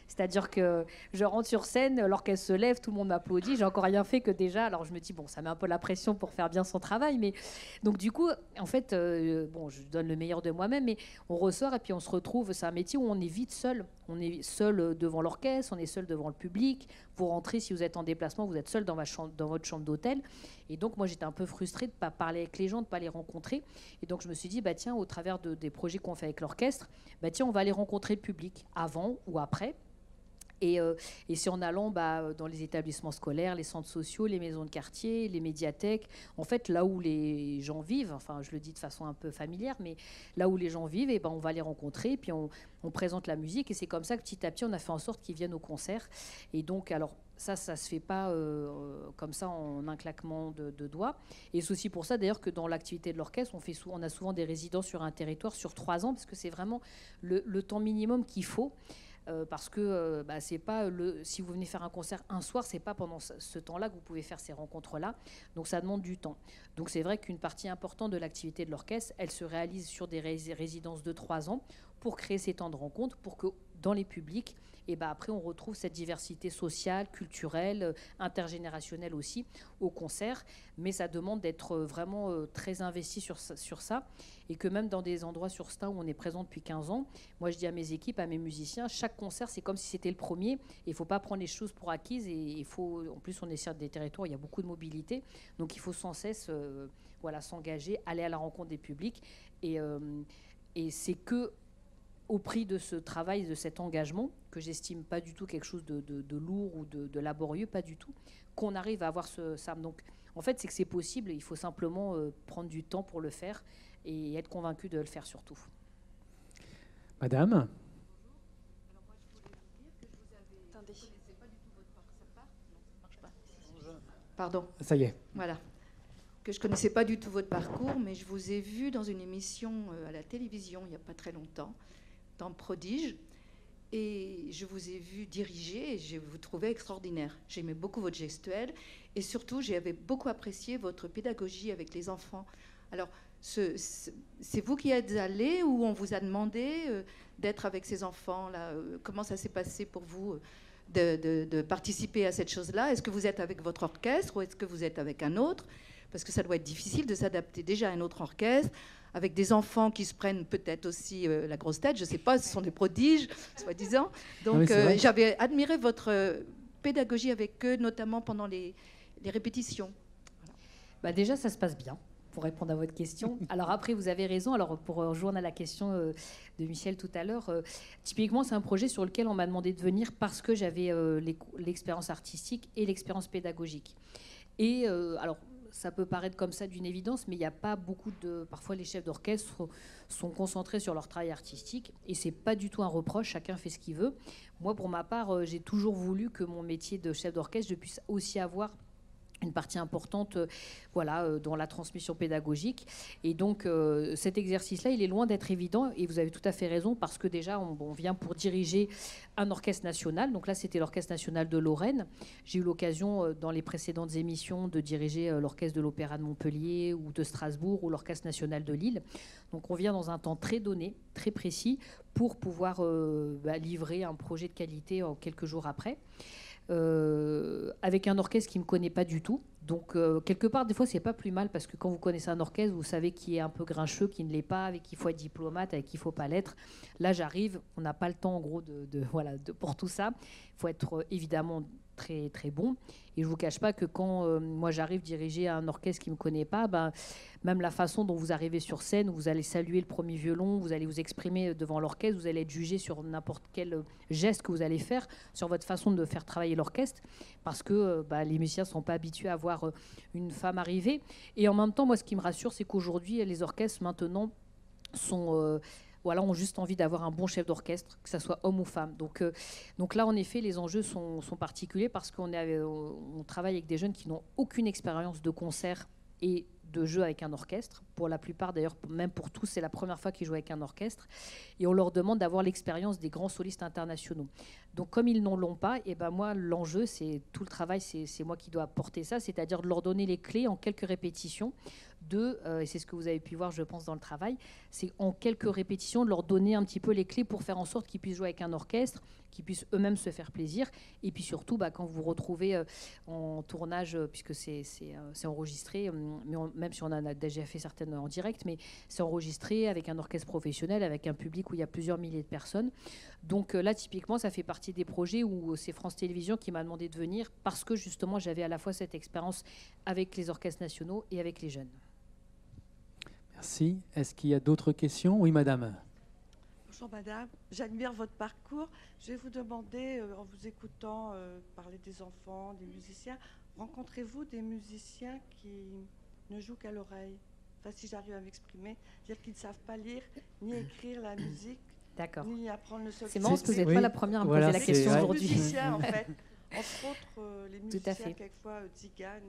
C'est-à-dire que je rentre sur scène, l'orchestre se lève, tout le monde m'applaudit, j'ai encore rien fait que déjà. Alors je me dis, bon, ça met un peu la pression pour faire bien son travail. Mais donc du coup, en fait, je donne le meilleur de moi-même, mais on ressort et puis on se retrouve. C'est un métier où on est vite seul. On est seul devant l'orchestre, on est seul devant le public. Vous rentrez, si vous êtes en déplacement, vous êtes seul dans votre chambre d'hôtel. Et donc moi, j'étais un peu frustrée de ne pas parler avec les gens, de ne pas les rencontrer. Et donc je me suis dit, tiens, au travers des projets qu'on fait avec l'orchestre, tiens, on va aller rencontrer le public avant ou après. Et c'est en allant dans les établissements scolaires, les centres sociaux, les maisons de quartier, les médiathèques, en fait là où les gens vivent, enfin je le dis de façon un peu familière, mais là où les gens vivent, et on va les rencontrer, puis on présente la musique, et c'est comme ça que petit à petit on a fait en sorte qu'ils viennent au concert. Et donc alors ça se fait pas comme ça en un claquement de doigts. Et c'est aussi pour ça d'ailleurs que dans l'activité de l'orchestre, on a souvent des résidences sur un territoire sur 3 ans, parce que c'est vraiment le temps minimum qu'il faut. Parce que c'est pas si vous venez faire un concert un soir, c'est pas pendant ce temps-là que vous pouvez faire ces rencontres-là. Donc ça demande du temps. Donc c'est vrai qu'une partie importante de l'activité de l'orchestre, elle se réalise sur des résidences de 3 ans pour créer ces temps de rencontre, pour que dans les publics, après on retrouve cette diversité sociale, culturelle, intergénérationnelle aussi au concert. Mais ça demande d'être vraiment très investi sur ça. Et que même dans des endroits sur Stein où on est présent depuis 15 ans, moi je dis à mes équipes, à mes musiciens, chaque concert c'est comme si c'était le premier. Il ne faut pas prendre les choses pour acquises, et en plus on est sur des territoires où il y a beaucoup de mobilité, donc il faut sans cesse s'engager, aller à la rencontre des publics, et c'est que au prix de ce travail, de cet engagement, que j'estime pas du tout quelque chose de lourd ou de laborieux, pas du tout, qu'on arrive à avoir ça. Donc en fait c'est que c'est possible, il faut simplement prendre du temps pour le faire et être convaincu de le faire surtout. Madame. Alors moi, je voulais vous dire que vous avez... Attendez. Vous ne connaissez pas du tout votre parcours. Ça part ? Non, ça marche pas. Pardon. Ça y est. Voilà. Que je ne connaissais pas du tout votre parcours, mais je vous ai vu dans une émission à la télévision il n'y a pas très longtemps, dans Prodige, et je vous ai vu diriger et je vous trouvais extraordinaire. J'aimais beaucoup votre gestuelle et surtout, j'avais beaucoup apprécié votre pédagogie avec les enfants. Alors, c'est vous qui êtes allé ou on vous a demandé d'être avec ces enfants-là? Comment ça s'est passé pour vous de participer à cette chose-là? Est-ce que vous êtes avec votre orchestre ou est-ce que vous êtes avec un autre? Parce que ça doit être difficile de s'adapter déjà à un autre orchestre, avec des enfants qui se prennent peut-être aussi la grosse tête, je ne sais pas, ce sont des prodiges, soi-disant. Donc j'avais admiré votre pédagogie avec eux, notamment pendant les répétitions. Voilà. Déjà, ça se passe bien, pour répondre à votre question. Alors après, vous avez raison. Alors pour rejoindre à la question de Michel tout à l'heure, typiquement, c'est un projet sur lequel on m'a demandé de venir parce que j'avais l'expérience artistique et l'expérience pédagogique. Et alors, ça peut paraître comme ça d'une évidence, mais il n'y a pas beaucoup de... Parfois, les chefs d'orchestre sont concentrés sur leur travail artistique, et c'est pas du tout un reproche, chacun fait ce qu'il veut. Moi, pour ma part, j'ai toujours voulu que mon métier de chef d'orchestre, je puisse aussi avoir une partie importante dans la transmission pédagogique. Et donc, cet exercice-là, il est loin d'être évident. Et vous avez tout à fait raison, parce que déjà, on vient pour diriger un orchestre national. Donc là, c'était l'Orchestre national de Lorraine. J'ai eu l'occasion, dans les précédentes émissions, de diriger l'Orchestre de l'Opéra de Montpellier ou de Strasbourg ou l'Orchestre national de Lille. Donc, on vient dans un temps très donné, très précis, pour pouvoir livrer un projet de qualité quelques jours après. Avec un orchestre qui ne me connaît pas du tout. Donc, quelque part, des fois, c'est pas plus mal, parce que quand vous connaissez un orchestre, vous savez qui est un peu grincheux, qui ne l'est pas, avec qui il faut être diplomate, avec qui il ne faut pas l'être. Là, j'arrive, on n'a pas le temps, en gros, pour tout ça. Il faut être évidemment très, très bon. Et je ne vous cache pas que quand moi, j'arrive diriger un orchestre qui ne me connaît pas, même la façon dont vous arrivez sur scène, où vous allez saluer le premier violon, vous allez vous exprimer devant l'orchestre, vous allez être jugé sur n'importe quel geste que vous allez faire, sur votre façon de faire travailler l'orchestre, parce que les musiciens ne sont pas habitués à voir une femme arriver. Et en même temps, moi, ce qui me rassure, c'est qu'aujourd'hui, les orchestres, maintenant, ont juste envie d'avoir un bon chef d'orchestre, que ce soit homme ou femme. Donc là, en effet, les enjeux sont particuliers, parce qu'on travaille avec des jeunes qui n'ont aucune expérience de concert et de jeu avec un orchestre. Pour la plupart, d'ailleurs, même pour tous, c'est la première fois qu'ils jouent avec un orchestre. Et on leur demande d'avoir l'expérience des grands solistes internationaux. Donc, comme ils n'en l'ont pas, et moi, l'enjeu, c'est tout le travail, c'est moi qui dois porter ça, c'est-à-dire de leur donner les clés en quelques répétitions, et c'est ce que vous avez pu voir, je pense, dans le travail, c'est en quelques répétitions de leur donner un petit peu les clés pour faire en sorte qu'ils puissent jouer avec un orchestre, qu'ils puissent eux-mêmes se faire plaisir. Et puis surtout, quand vous vous retrouvez en tournage, puisque c'est enregistré, même si on en a déjà fait certaines en direct, mais c'est enregistré avec un orchestre professionnel, avec un public où il y a plusieurs milliers de personnes. Donc là, typiquement, ça fait partie des projets où c'est France Télévisions qui m'a demandé de venir, parce que justement, j'avais à la fois cette expérience avec les orchestres nationaux et avec les jeunes. Merci. Est-ce qu'il y a d'autres questions? Oui, madame. Bonjour madame, j'admire votre parcours. Je vais vous demander, en vous écoutant parler des enfants, des musiciens, rencontrez-vous des musiciens qui ne jouent qu'à l'oreille? Enfin, si j'arrive à m'exprimer, c'est-à-dire qu'ils ne savent pas lire ni écrire la musique, ni apprendre le solfège. C'est marrant parce que vous n'êtes pas la première à me poser la question aujourd'hui. Les musiciens, en fait. Entre autres, les musiciens, quelquefois, tziganes.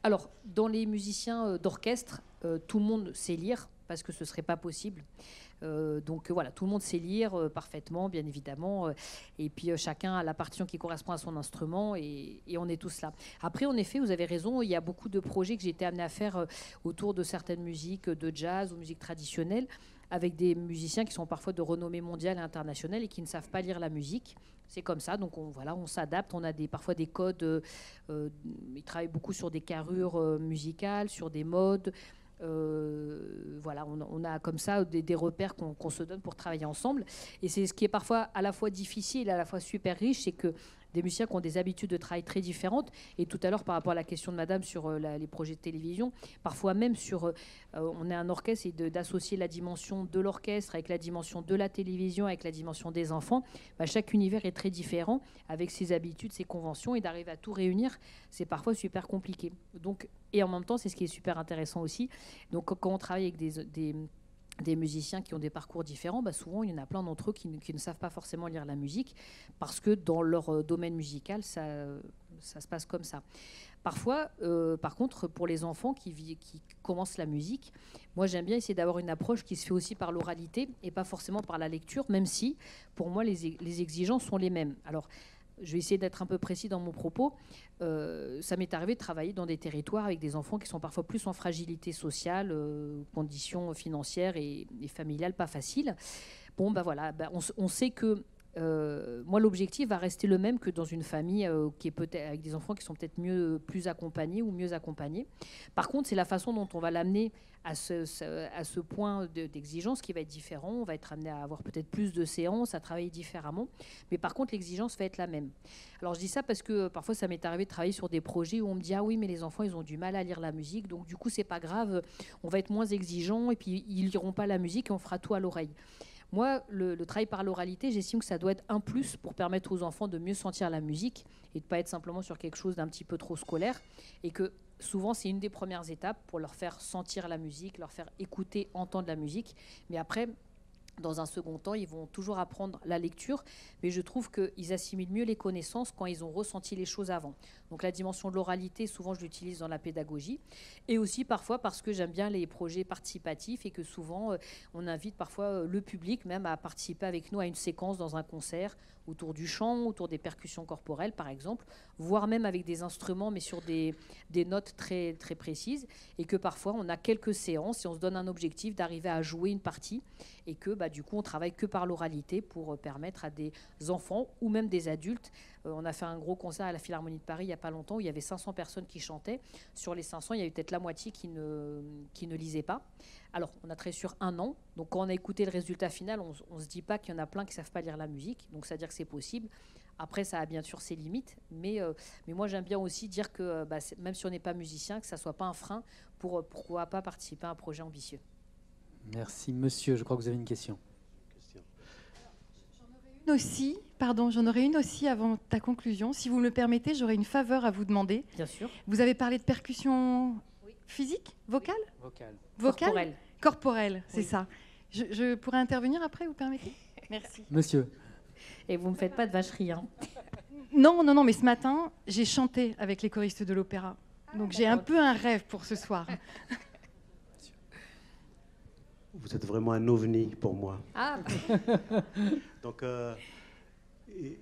Alors, dans les musiciens d'orchestre, tout le monde sait lire, parce que ce ne serait pas possible. Donc voilà, tout le monde sait lire parfaitement, bien évidemment. Et puis chacun a la partition qui correspond à son instrument, et on est tous là. Après, en effet, vous avez raison, il y a beaucoup de projets que j'ai été amenée à faire autour de certaines musiques de jazz ou musique traditionnelle, avec des musiciens qui sont parfois de renommée mondiale et internationale et qui ne savent pas lire la musique. C'est comme ça, donc on s'adapte. On a parfois des codes. Ils travaillent beaucoup sur des carrures musicales, sur des modes. On a comme ça des repères qu'on se donne pour travailler ensemble. Et c'est ce qui est parfois à la fois difficile et à la fois super riche, c'est que des musiciens qui ont des habitudes de travail très différentes. Et tout à l'heure, par rapport à la question de madame sur les projets de télévision, parfois même on est un orchestre, et d'associer la dimension de l'orchestre avec la dimension de la télévision, avec la dimension des enfants, chaque univers est très différent, avec ses habitudes, ses conventions, et d'arriver à tout réunir, c'est parfois super compliqué. Et en même temps, c'est ce qui est super intéressant aussi. Donc quand on travaille avec des musiciens qui ont des parcours différents, souvent il y en a plein d'entre eux qui ne savent pas forcément lire la musique, parce que dans leur domaine musical, ça se passe comme ça. Parfois, par contre, pour les enfants qui commencent la musique, moi j'aime bien essayer d'avoir une approche qui se fait aussi par l'oralité et pas forcément par la lecture, même si pour moi les exigences sont les mêmes. Alors, je vais essayer d'être un peu précis dans mon propos. Ça m'est arrivé de travailler dans des territoires avec des enfants qui sont parfois plus en fragilité sociale, conditions financières et familiales pas faciles. On sait que moi, l'objectif va rester le même que dans une famille qui est peut-être avec des enfants qui sont peut-être plus accompagnés ou mieux accompagnés. Par contre, c'est la façon dont on va l'amener à ce point d'exigence qui va être différent. On va être amené à avoir peut-être plus de séances, à travailler différemment. Mais par contre, l'exigence va être la même. Alors, je dis ça parce que parfois, ça m'est arrivé de travailler sur des projets où on me dit « Ah oui, mais les enfants, ils ont du mal à lire la musique. Donc, du coup, c'est pas grave. On va être moins exigeants et puis ils liront pas la musique et on fera tout à l'oreille. » Moi, le travail par l'oralité, j'estime que ça doit être un plus pour permettre aux enfants de mieux sentir la musique et de ne pas être simplement sur quelque chose d'un petit peu trop scolaire. Et que souvent, c'est une des premières étapes pour leur faire sentir la musique, leur faire écouter, entendre la musique. Mais après, Dans un second temps, ils vont toujours apprendre la lecture, mais je trouve qu'ils assimilent mieux les connaissances quand ils ont ressenti les choses avant. Donc la dimension de l'oralité, souvent je l'utilise dans la pédagogie, et aussi parfois parce que j'aime bien les projets participatifs et que souvent on invite parfois le public même à participer avec nous à une séquence dans un concert autour du chant, autour des percussions corporelles par exemple, voire même avec des instruments mais sur des notes très, très précises, et que parfois on a quelques séances et on se donne un objectif d'arriver à jouer une partie, et que du coup on travaille que par l'oralité pour permettre à des enfants ou même des adultes. On a fait un gros concert à la Philharmonie de Paris il n'y a pas longtemps où il y avait 500 personnes qui chantaient. Sur les 500, il y a eu peut-être la moitié qui ne lisaient pas. Alors, on a travaillé sur 1 an. Donc, quand on a écouté le résultat final, on ne se dit pas qu'il y en a plein qui ne savent pas lire la musique. Donc, c'est-à-dire que c'est possible. Après, ça a bien sûr ses limites. Mais moi, j'aime bien aussi dire que même si on n'est pas musicien, que ça ne soit pas un frein pour pourquoi pas participer à un projet ambitieux. Merci, monsieur. Je crois que vous avez une question. J'en aurais une aussi avant ta conclusion. Si vous me le permettez, j'aurais une faveur à vous demander. Bien sûr. Vous avez parlé de percussion physique, vocale ? Vocale. Corporelle, c'est Oui. ça. Je pourrais intervenir après, vous permettez ? Merci. Monsieur. Et vous ne me faites pas de vacherie, hein. Non, mais ce matin, j'ai chanté avec les choristes de l'opéra. Donc j'ai un peu un rêve pour ce soir. Vous êtes vraiment un ovni pour moi. Ah. Donc, il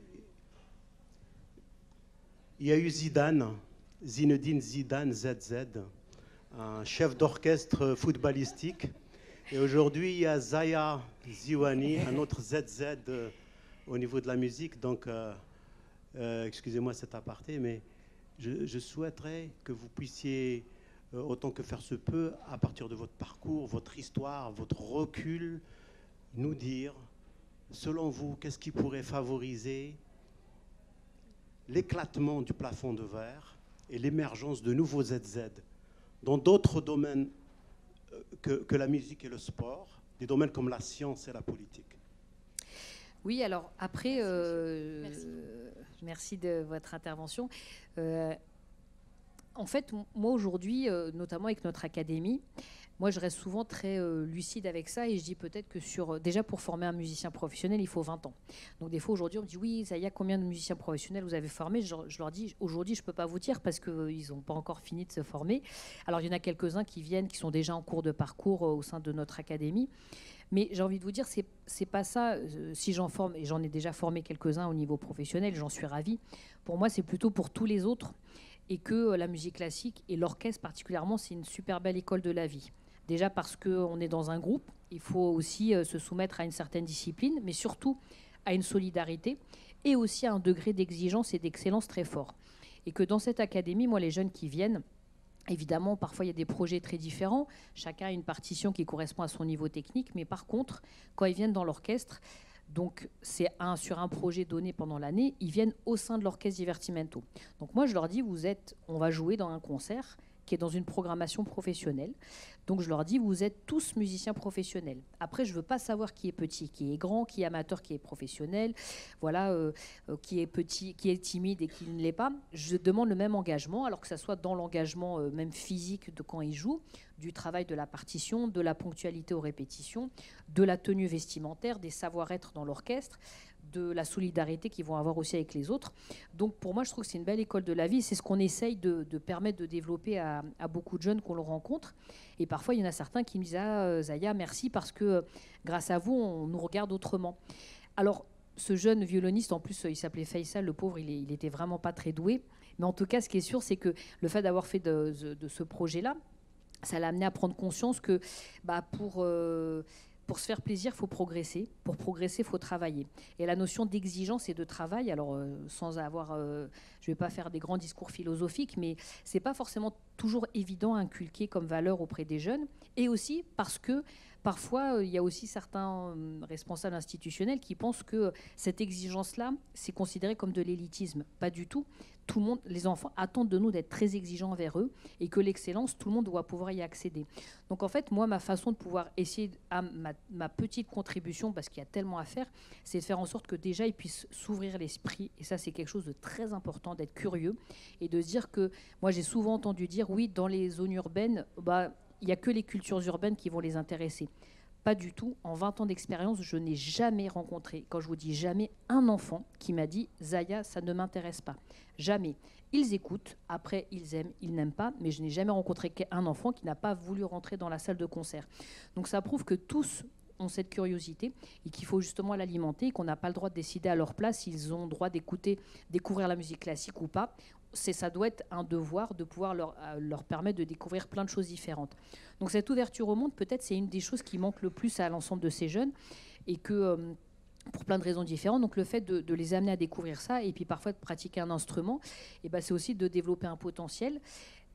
y a eu Zinedine Zidane, ZZ, un chef d'orchestre footballistique. Et aujourd'hui, il y a Zaya Ziwani, un autre ZZ au niveau de la musique. Donc, excusez-moi cet aparté, mais je souhaiterais que vous puissiez, autant que faire se peut, à partir de votre parcours, votre histoire, votre recul, nous dire, selon vous, qu'est-ce qui pourrait favoriser l'éclatement du plafond de verre et l'émergence de nouveaux ZZ dans d'autres domaines que la musique et le sport, des domaines comme la science et la politique. Oui, alors après, merci de votre intervention. En fait, moi aujourd'hui, notamment avec notre académie, moi je reste souvent très lucide avec ça, et je dis peut-être que déjà pour former un musicien professionnel, il faut 20 ans. Donc des fois aujourd'hui on me dit oui, ça y a combien de musiciens professionnels vous avez formés ? Je leur dis aujourd'hui je ne peux pas vous dire parce qu'ils n'ont pas encore fini de se former. Alors il y en a quelques-uns qui viennent, qui sont déjà en cours de parcours au sein de notre académie. Mais j'ai envie de vous dire, c'est pas ça. Si j'en forme, et j'en ai déjà formé quelques-uns au niveau professionnel, j'en suis ravie. Pour moi, c'est plutôt pour tous les autres, et que la musique classique et l'orchestre particulièrement, c'est une super belle école de la vie. Déjà parce qu'on est dans un groupe, il faut aussi se soumettre à une certaine discipline, mais surtout à une solidarité et aussi à un degré d'exigence et d'excellence très fort. Et que dans cette académie, moi, les jeunes qui viennent, évidemment, parfois, il y a des projets très différents. Chacun a une partition qui correspond à son niveau technique. Mais par contre, quand ils viennent dans l'orchestre, donc c'est sur un projet donné pendant l'année, ils viennent au sein de l'orchestre Divertimento. Donc moi, je leur dis, on va jouer dans un concert qui est dans une programmation professionnelle. Donc je leur dis, vous êtes tous musiciens professionnels. Après, je ne veux pas savoir qui est petit, qui est grand, qui est amateur, qui est professionnel, voilà, qui est petit, qui est timide et qui ne l'est pas. Je demande le même engagement, alors que ça soit dans l'engagement même physique de quand ils jouent, du travail de la partition, de la ponctualité aux répétitions, de la tenue vestimentaire, des savoir-être dans l'orchestre, de la solidarité qu'ils vont avoir aussi avec les autres. Donc pour moi, je trouve que c'est une belle école de la vie. C'est ce qu'on essaye de permettre de développer à beaucoup de jeunes qu'on le rencontre. Et parfois, il y en a certains qui me disent « Ah, Zaya, merci, parce que grâce à vous, on nous regarde autrement. » Alors, ce jeune violoniste, en plus, il s'appelait Faisal, le pauvre, il était vraiment pas très doué. Mais en tout cas, ce qui est sûr, c'est que le fait d'avoir fait de ce projet-là, ça l'a amené à prendre conscience que pour se faire plaisir, il faut progresser. Pour progresser, il faut travailler. Et la notion d'exigence et de travail, alors sans avoir... je ne vais pas faire des grands discours philosophiques, mais ce n'est pas forcément toujours évident à inculquer comme valeur auprès des jeunes. Et aussi parce que parfois, il y a aussi certains responsables institutionnels qui pensent que cette exigence-là, c'est considéré comme de l'élitisme. Pas du tout. Tout le monde, les enfants attendent de nous d'être très exigeants envers eux, et que l'excellence, tout le monde doit pouvoir y accéder. Donc en fait, moi, ma façon de pouvoir essayer, ma petite contribution, parce qu'il y a tellement à faire, c'est de faire en sorte que déjà ils puissent s'ouvrir l'esprit, et ça c'est quelque chose de très important, d'être curieux, et de se dire que, moi j'ai souvent entendu dire, oui, dans les zones urbaines, il n'y a que les cultures urbaines qui vont les intéresser. Pas du tout. En 20 ans d'expérience, je n'ai jamais rencontré, quand je vous dis jamais, un enfant qui m'a dit « Zaya, ça ne m'intéresse pas ». Jamais. Ils écoutent, après ils aiment, ils n'aiment pas, mais je n'ai jamais rencontré un enfant qui n'a pas voulu rentrer dans la salle de concert. Donc ça prouve que tous ont cette curiosité et qu'il faut justement l'alimenter et qu'on n'a pas le droit de décider à leur place s'ils ont le droit d'écouter, découvrir la musique classique ou pas. Ça doit être un devoir de pouvoir leur permettre de découvrir plein de choses différentes. Donc cette ouverture au monde, peut-être, c'est une des choses qui manque le plus à l'ensemble de ces jeunes et que... pour plein de raisons différentes. Donc le fait de les amener à découvrir ça et puis parfois de pratiquer un instrument, et ben, c'est aussi de développer un potentiel.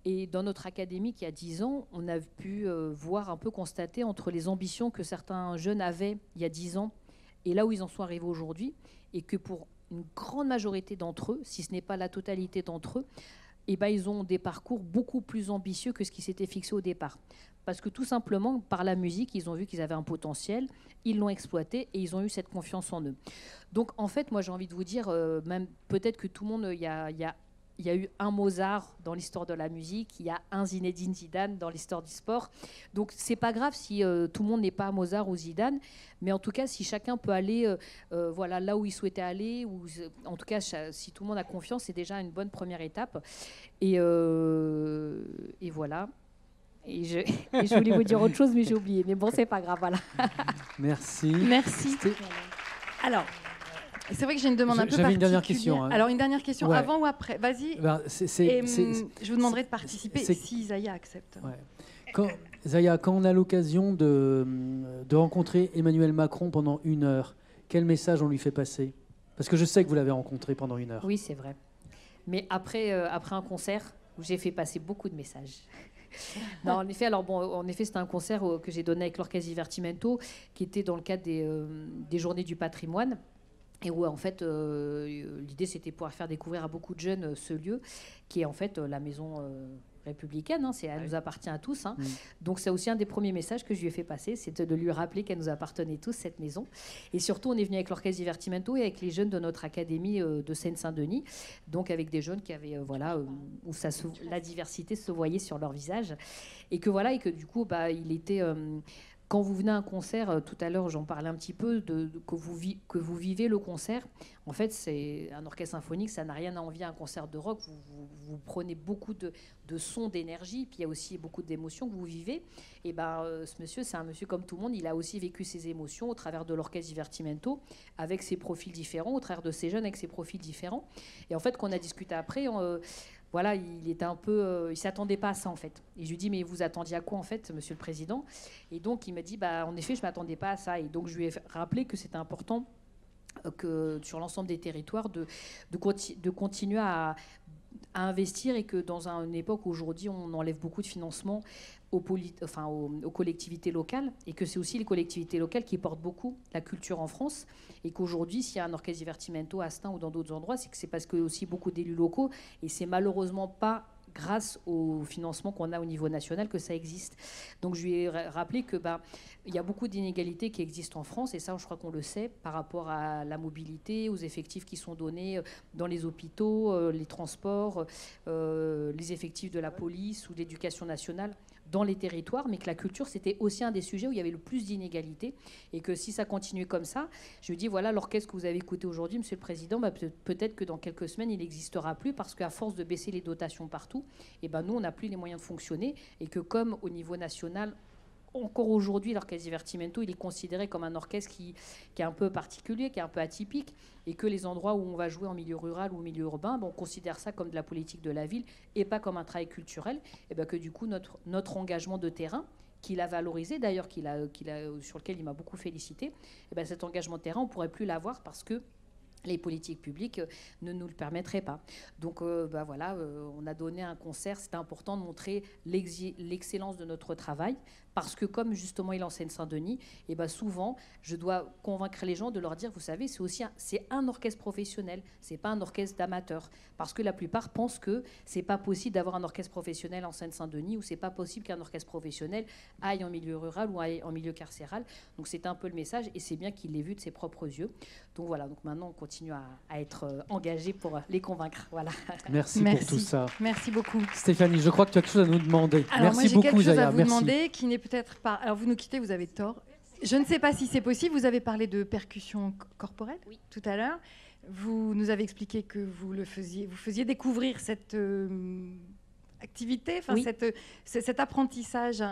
Et dans notre académie, qui a 10 ans, on a pu voir un peu constater entre les ambitions que certains jeunes avaient il y a 10 ans et là où ils en sont arrivés aujourd'hui, et que pour une grande majorité d'entre eux, si ce n'est pas la totalité d'entre eux, et ben, ils ont des parcours beaucoup plus ambitieux que ce qui s'était fixé au départ. Parce que tout simplement, par la musique, ils ont vu qu'ils avaient un potentiel, ils l'ont exploité et ils ont eu cette confiance en eux. Donc en fait, moi j'ai envie de vous dire, même peut-être que tout le monde, il y a eu un Mozart dans l'histoire de la musique, il y a un Zinedine Zidane dans l'histoire du sport. Donc c'est pas grave si tout le monde n'est pas Mozart ou Zidane, mais en tout cas si chacun peut aller voilà, là où il souhaitait aller, ou en tout cas si tout le monde a confiance, c'est déjà une bonne première étape. Et voilà. Et je voulais vous dire autre chose, mais j'ai oublié. Mais bon, c'est pas grave, voilà. Merci. Merci. Alors, c'est vrai que j'ai une demande un peu particulière. J'avais une dernière question. Alors, une dernière question, ouais. Avant ou après? Vas-y. Ben, je vous demanderai de participer si Zaya accepte. Ouais. Zaya, quand on a l'occasion de rencontrer Emmanuel Macron pendant 1 heure, quel message on lui fait passer? Parce que je sais que vous l'avez rencontré pendant 1 heure. Oui, c'est vrai. Mais après un concert où j'ai fait passer beaucoup de messages. Non, en effet, c'était un concert que j'ai donné avec l'Orchestre Divertimento, qui était dans le cadre des Journées du patrimoine, et où en fait l'idée c'était pouvoir faire découvrir à beaucoup de jeunes ce lieu, qui est en fait la maison républicaine, hein, elle nous appartient à tous. Hein. Donc c'est aussi un des premiers messages que je lui ai fait passer, c'est de lui rappeler qu'elle nous appartenait tous, cette maison. Et surtout, on est venu avec l'Orchestre Divertimento et avec les jeunes de notre académie de Seine-Saint-Denis, donc avec des jeunes qui avaient, où la diversité se voyait sur leur visage. Et que voilà, et que du coup, il était... Quand vous venez à un concert, tout à l'heure j'en parlais un petit peu, que vous vivez le concert, en fait c'est un orchestre symphonique, ça n'a rien à envier à un concert de rock, vous prenez beaucoup de sons, d'énergie, puis il y a aussi beaucoup d'émotions que vous vivez. Et ce monsieur, c'est un monsieur comme tout le monde, il a aussi vécu ses émotions au travers de l'Orchestre Divertimento, avec ses profils différents, au travers de ces jeunes avec ses profils différents. Et en fait, qu'on a discuté après... voilà, il était un peu, il s'attendait pas à ça en fait. Et je lui dis mais vous attendiez à quoi en fait, Monsieur le Président? Et donc il m'a dit en effet je m'attendais pas à ça. Et donc je lui ai rappelé que c'était important que sur l'ensemble des territoires de continuer à investir, et que dans une époque où aujourd'hui on enlève beaucoup de financement aux collectivités locales, et que c'est aussi les collectivités locales qui portent beaucoup la culture en France, et qu'aujourd'hui s'il y a un orchestre Divertimento à Stein ou dans d'autres endroits, c'est que c'est parce qu'il y a aussi beaucoup d'élus locaux, et c'est malheureusement pas grâce au financement qu'on a au niveau national que ça existe. Donc je lui ai rappelé que il y a beaucoup d'inégalités qui existent en France, et ça je crois qu'on le sait, par rapport à la mobilité, aux effectifs qui sont donnés dans les hôpitaux, les transports, les effectifs de la police ou de l'éducation nationale dans les territoires, mais que la culture, c'était aussi un des sujets où il y avait le plus d'inégalités, et que si ça continuait comme ça, je lui dis, voilà, l'orchestre que vous avez écouté aujourd'hui, Monsieur le Président, peut-être que dans quelques semaines, il n'existera plus, parce qu'à force de baisser les dotations partout, nous, on n'a plus les moyens de fonctionner, et que comme au niveau national, encore aujourd'hui, l'Orchestre Divertimento, il est considéré comme un orchestre qui est un peu particulier, qui est un peu atypique, et que les endroits où on va jouer en milieu rural ou en milieu urbain, on considère ça comme de la politique de la ville et pas comme un travail culturel, et que du coup, notre engagement de terrain, qu'il a valorisé d'ailleurs, sur lequel il m'a beaucoup félicité, cet engagement de terrain, on ne pourrait plus l'avoir parce que les politiques publiques ne nous le permettraient pas. Donc voilà, on a donné un concert, c'était important de montrer l'excellence de notre travail, parce que comme justement il enseigne Saint-Denis, souvent je dois convaincre les gens de leur dire, vous savez, c'est un orchestre professionnel, c'est pas un orchestre d'amateurs, parce que la plupart pensent que c'est pas possible d'avoir un orchestre professionnel en Seine-Saint-Denis, ou c'est pas possible qu'un orchestre professionnel aille en milieu rural ou aille en milieu carcéral. Donc c'est un peu le message, et c'est bien qu'il l'ait vu de ses propres yeux. Donc voilà, donc maintenant on continue à être engagé pour les convaincre. Voilà. Merci pour tout ça. Merci beaucoup. Stéphanie, je crois que tu as quelque chose à nous demander. Alors merci beaucoup, Zaya. Moi, j'ai quelque chose à vous demander qui n'est peut-être pas... Alors, vous nous quittez, vous avez tort. Je ne sais pas si c'est possible. Vous avez parlé de percussion corporelle tout à l'heure. Vous nous avez expliqué que vous faisiez découvrir cette activité, cet apprentissage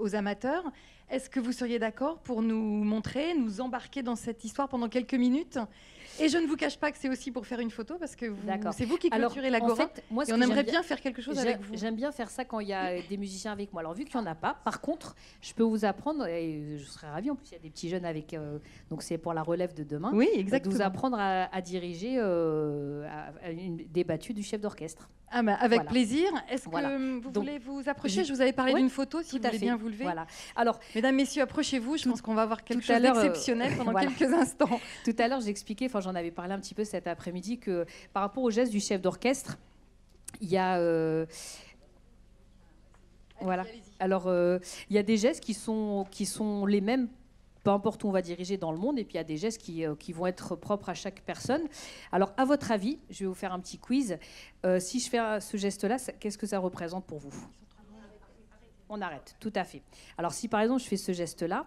aux amateurs. Est-ce que vous seriez d'accord pour nous montrer, nous embarquer dans cette histoire pendant quelques minutes? Et je ne vous cache pas que c'est aussi pour faire une photo, parce que c'est vous qui clôturez l'Agora. En fait, moi, et on aimerait bien faire quelque chose avec vous. J'aime bien faire ça quand il y a des musiciens avec moi. Alors, vu qu'il n'y en a pas, par contre, je peux vous apprendre, et je serais ravie, en plus, il y a des petits jeunes avec... donc, c'est pour la relève de demain. Oui, exactement. De vous apprendre à diriger des battues du chef d'orchestre. Ah bah, avec voilà. Plaisir. Est-ce que vous voulez vous approcher? Je vous avais parlé d'une photo, si vous voulez bien vous lever. Voilà. Alors, mesdames, messieurs, approchez-vous. Je pense qu'on va voir quelque chose d'exceptionnel pendant quelques instants. Tout à l'heure, j'expliquais, j'en avais parlé un petit peu cet après-midi, que par rapport au geste du chef d'orchestre, il y a... voilà. Alors, il y a des gestes qui sont les mêmes, peu importe où on va diriger dans le monde, et puis il y a des gestes qui vont être propres à chaque personne. Alors, à votre avis, je vais vous faire un petit quiz. Si je fais ce geste-là, qu'est-ce que ça représente pour vous? On arrête, tout à fait. Alors, si par exemple, je fais ce geste-là,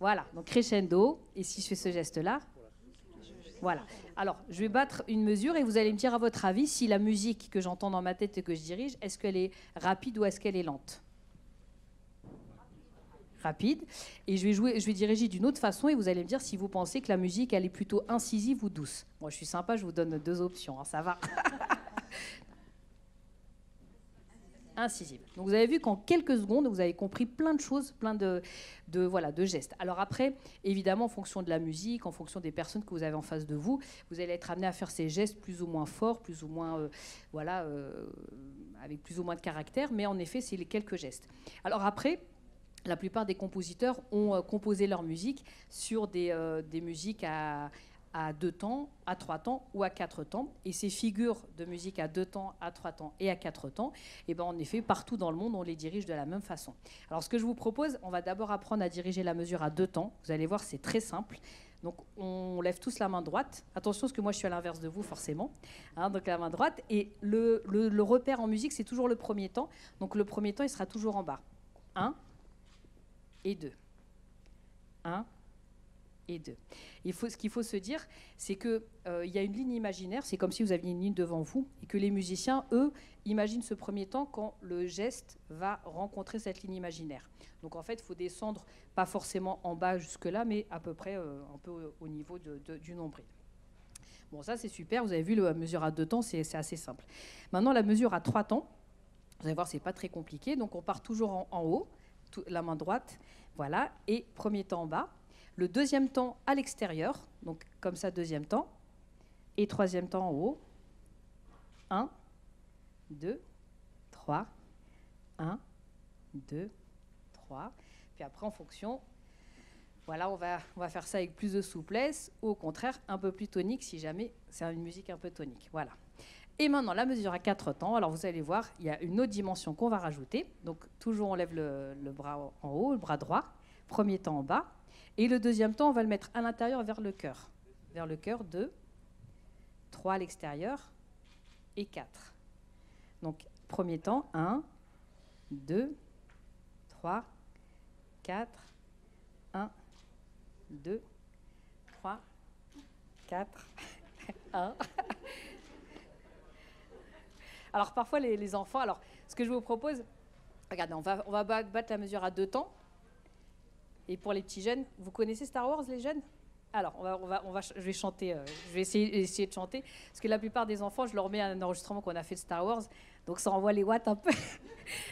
voilà, donc crescendo, et si je fais ce geste-là, voilà. Alors, je vais battre une mesure et vous allez me dire, à votre avis, si la musique que j'entends dans ma tête et que je dirige, est-ce qu'elle est rapide ou est-ce qu'elle est lente? Rapide. Et je vais diriger d'une autre façon et vous allez me dire si vous pensez que la musique, elle est plutôt incisive ou douce. Moi, je suis sympa, je vous donne 2 options, hein, ça va. Incisive. Donc vous avez vu qu'en quelques secondes, vous avez compris plein de choses, plein de gestes. Alors après, évidemment, en fonction de la musique, en fonction des personnes que vous avez en face de vous, vous allez être amené à faire ces gestes plus ou moins forts, plus ou moins, avec plus ou moins de caractère, mais en effet, c'est les quelques gestes. Alors après, la plupart des compositeurs ont composé leur musique sur des musiques à 2 temps, à 3 temps ou à 4 temps. Et ces figures de musique à 2 temps, à 3 temps et à 4 temps, et ben en effet, partout dans le monde, on les dirige de la même façon. Alors, ce que je vous propose, on va d'abord apprendre à diriger la mesure à 2 temps. Vous allez voir, c'est très simple. Donc, on lève tous la main droite. Attention, parce que moi, je suis à l'inverse de vous, forcément. Hein, donc, la main droite. Et le repère en musique, c'est toujours le premier temps. Donc, le premier temps, il sera toujours en bas. 1 et 2. 1 et 2. Ce qu'il faut se dire, c'est qu'il y a une ligne imaginaire, c'est comme si vous aviez une ligne devant vous, et que les musiciens, eux, imaginent ce premier temps quand le geste va rencontrer cette ligne imaginaire. Donc en fait, il faut descendre, pas forcément en bas jusque-là, mais à peu près un peu au niveau du nombril. Bon, ça c'est super, vous avez vu, la mesure à 2 temps, c'est assez simple. Maintenant, la mesure à 3 temps, vous allez voir, c'est pas très compliqué, donc on part toujours en haut, la main droite, voilà, et premier temps en bas. Le deuxième temps à l'extérieur, donc comme ça, deuxième temps. Et troisième temps en haut. 1, 2, 3. 1, 2, 3. Puis après, en fonction, voilà, on va faire ça avec plus de souplesse, ou au contraire, un peu plus tonique, si jamais c'est une musique un peu tonique. Voilà. Et maintenant, la mesure à 4 temps. Alors, vous allez voir, il y a une autre dimension qu'on va rajouter. Donc, toujours, on lève le bras en haut, le bras droit. Premier temps en bas. Et le deuxième temps, on va le mettre à l'intérieur vers le cœur. Vers le cœur, 2, 3 à l'extérieur et 4. Donc, premier temps, 1, 2, 3, 4, 1, 2, 3, 4, 1. Alors, parfois, les enfants... Alors, ce que je vous propose... Regardez, on va battre la mesure à 2 temps. Et pour les petits jeunes, vous connaissez Star Wars, les jeunes? Alors, je vais chanter, je vais essayer de chanter, parce que la plupart des enfants, je leur mets un enregistrement qu'on a fait de Star Wars, donc ça envoie les watts un peu.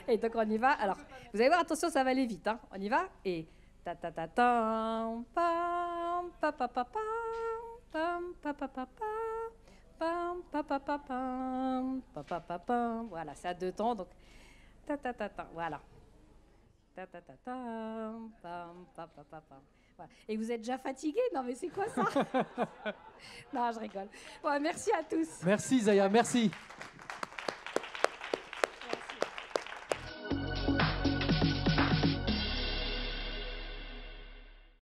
Et donc on y va. Alors, vous allez voir, attention, ça va aller vite. Hein. On y va. Et ta ta ta tam pam pa pa pa pam pa pa pa pam pa pa pa pam pa pa pa pam. Voilà, c'est à 2 temps, donc ta ta ta ta. Voilà. Ta ta ta ta pam pa pa pa pam. Voilà. Et vous êtes déjà fatigués? Non mais c'est quoi ça? Non, je rigole. Bon, merci à tous. Merci Zaya, merci.